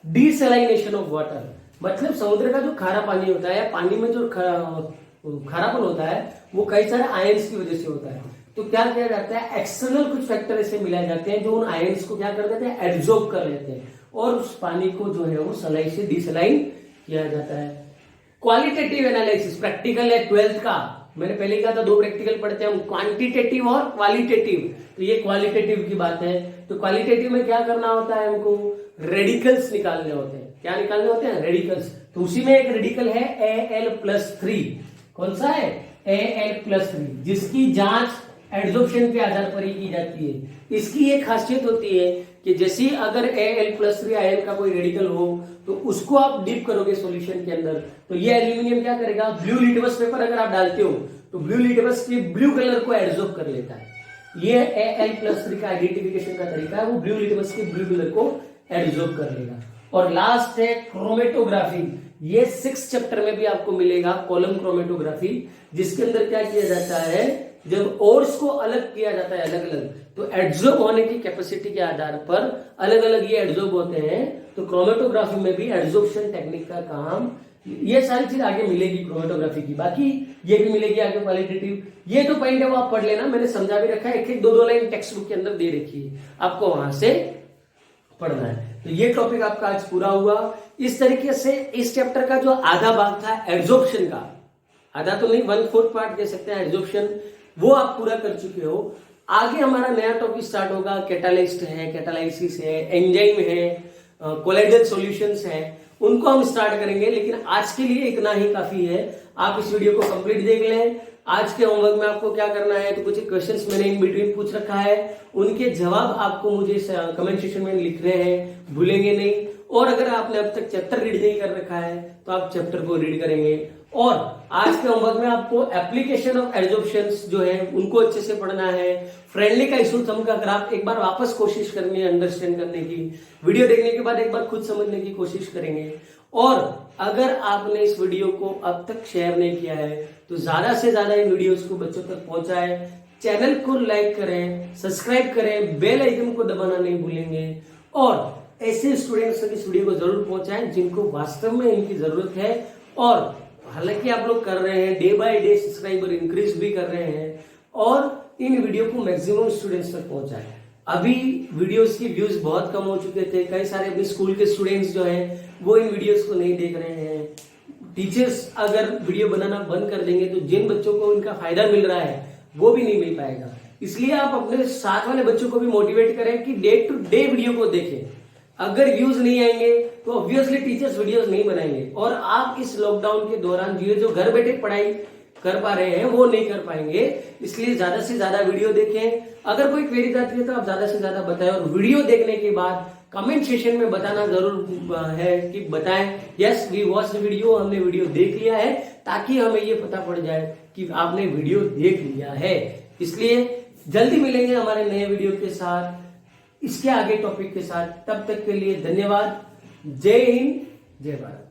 डिसैलिनेशन ऑफ वाटर, मतलब समुद्र का जो खारा पानी होता है, पानी में जो खारापन होता है वो कई सारे आयंस की वजह से होता है। तो क्या किया जाता है, एक्सटर्नल कुछ फैक्टर ऐसे मिलाए जाते हैं जो उन आयंस को क्या कर देते हैं, एब्जॉर्ब कर लेते हैं और उस पानी को जो है वो सलाइन से डिसलाइन किया जाता है। क्वालिटेटिव एनालिसिस प्रैक्टिकल है 12th का, मैंने पहले कहा था 2 प्रैक्टिकल पढ़ते हैं हम, क्वांटिटेटिव और क्वालिटेटिव। तो ये क्वालिटेटिव की बात है। तो क्वालिटेटिव में क्या करना होता है, हमको रेडिकल्स निकालने होते हैं। क्या निकालने होते हैं, रेडिकल्स। तो उसी में एक रेडिकल है Al+3। कौन सा है, Al+3, जिसकी जांच एड्सॉर्प्शन के आधार पर ही की जाती है। इसकी एक खासियत होती है कि जैसे अगर Al+3 आयन का कोई रेडिकल हो तो उसको आप डिप करोगे सॉल्यूशन के अंदर, तो ये एल्यूमिनियम क्या करेगा, ब्लू लिटमस पेपर अगर आप डालते हो तो ब्लू लिटमस के ब्लू कलर को एड्सॉर्ब कर लेता है। ये Al+3 का आइडेंटिफिकेशन का तरीका है, वो ब्लू लिटमस के ब्लू कलर को एड्सॉर्ब कर लेगा। और लास्ट है क्रोमेटोग्राफी। ये 6th चैप्टर में भी आपको मिलेगा, कॉलम क्रोमेटोग्राफी, जिसके अंदर क्या किया जाता है, जब ओर्स को अलग किया जाता है अलग अलग, तो एड्सॉर्ब होने की कैपेसिटी के आधार पर अलग अलग ये एड्सॉर्ब होते हैं। तो क्रोमेटोग्राफी में भी एड्सॉर्प्शन टेक्निक का काम, ये सारी चीज आगे मिलेगी क्रोमेटोग्राफी की, बाकी ये भी मिलेगी आगे क्वालिटेटिव। ये तो पॉइंट है वो आप पढ़ लेना, मैंने समझा भी रखा है, एक एक 2-2 लाइन टेक्स्ट बुक के अंदर दे रखी है, आपको वहां से पढ़ना है। तो ये टॉपिक आपका आज पूरा हुआ। इस तरीके से इस चैप्टर का जो आधा भाग था एड्सॉर्प्शन का, आधा तो नहीं 1/4 पार्ट कह सकते हैं एड्सॉर्प्शन, वो आप पूरा कर चुके हो। आगे हमारा नया टॉपिक स्टार्ट होगा, कैटालिस्ट है, कैटालाइसिस है, एंजाइम है, कोलाइडल सॉल्यूशंस है, उनको हम स्टार्ट करेंगे। लेकिन आज के लिए इतना ही काफी है। आप इस वीडियो को कंप्लीट देख लें। आज के होमवर्क में आपको क्या करना है, तो कुछ क्वेश्चंस मैंने इन बिटवीन पूछ रखा है, उनके जवाब आपको मुझे कमेंट सेक्शन में लिखने हैं, भूलेंगे नहीं। और अगर आपने अब तक चैप्टर रीड नहीं कर रखा है तो आप चैप्टर को रीड करेंगे। और आज के होमवर्क में आपको एप्लीकेशन ऑफ एड्सॉर्प्शंस जो है उनको अच्छे से पढ़ना है। फ्रेंडली का आइसोथर्म का ग्राफ एक बार वापस कोशिश करनी है अंडरस्टैंड करने की, वीडियो देखने के बाद एक बार खुद समझने की कोशिश करेंगे। और अगर आपने इस वीडियो को अब तक शेयर नहीं किया है तो ज्यादा से ज्यादा इन वीडियोस को बच्चों तक पहुंचाएं, चैनल को लाइक करें, सब्सक्राइब करें, बेल आइकन को दबाना नहीं भूलेंगे। और ऐसे स्टूडेंट्स तक इस वीडियो को जरूर पहुंचाएं जिनको वास्तव में इनकी जरूरत है। और हालांकि आप लोग कर रहे हैं, day by day subscriber increase भी कर रहे हैं, और इन वीडियो को मैक्सिमम स्टूडेंट्स तक पहुंचाएं। अभी वीडियोस की व्यूज बहुत कम हो चुके थे, कई सारे अपने स्कूल के स्टूडेंट्स जो हैं वो इन वीडियोस को नहीं देख रहे हैं। टीचर्स अगर वीडियो बनाना बंद कर देंगे तो जिन बच्चों को इनका फायदा मिल रहा है वो भी नहीं मिल पाएगा। इसलिए आप अपने साथ वाले बच्चों को भी मोटिवेट करें कि डे टू डे वीडियो को देखें। अगर व्यूज नहीं आएंगे तो ऑब्वियसली टीचर्स वीडियोस नहीं बनाएंगे, और आप इस लॉकडाउन के दौरान जो घर बैठे पढ़ाई कर पा रहे हैं वो नहीं कर पाएंगे। इसलिए ज्यादा से ज्यादा वीडियो देखें। अगर कोई क्वेरी आती है तो आप ज्यादा से ज्यादा बताएं, और वीडियो देखने के बाद कमेंट सेक्शन में बताना जरूर है कि बताएं yes we watch the video, हमने वीडियो देख लिया है, ताकि हमें ये पता पड़ जाए कि आपने वीडियो देख लिया है। इसलिए जल्दी मिलेंगे हमारे नए वीडियो के साथ, इसके आगे टॉपिक के साथ। तब तक के लिए धन्यवाद। जय हिंद, जय भारत।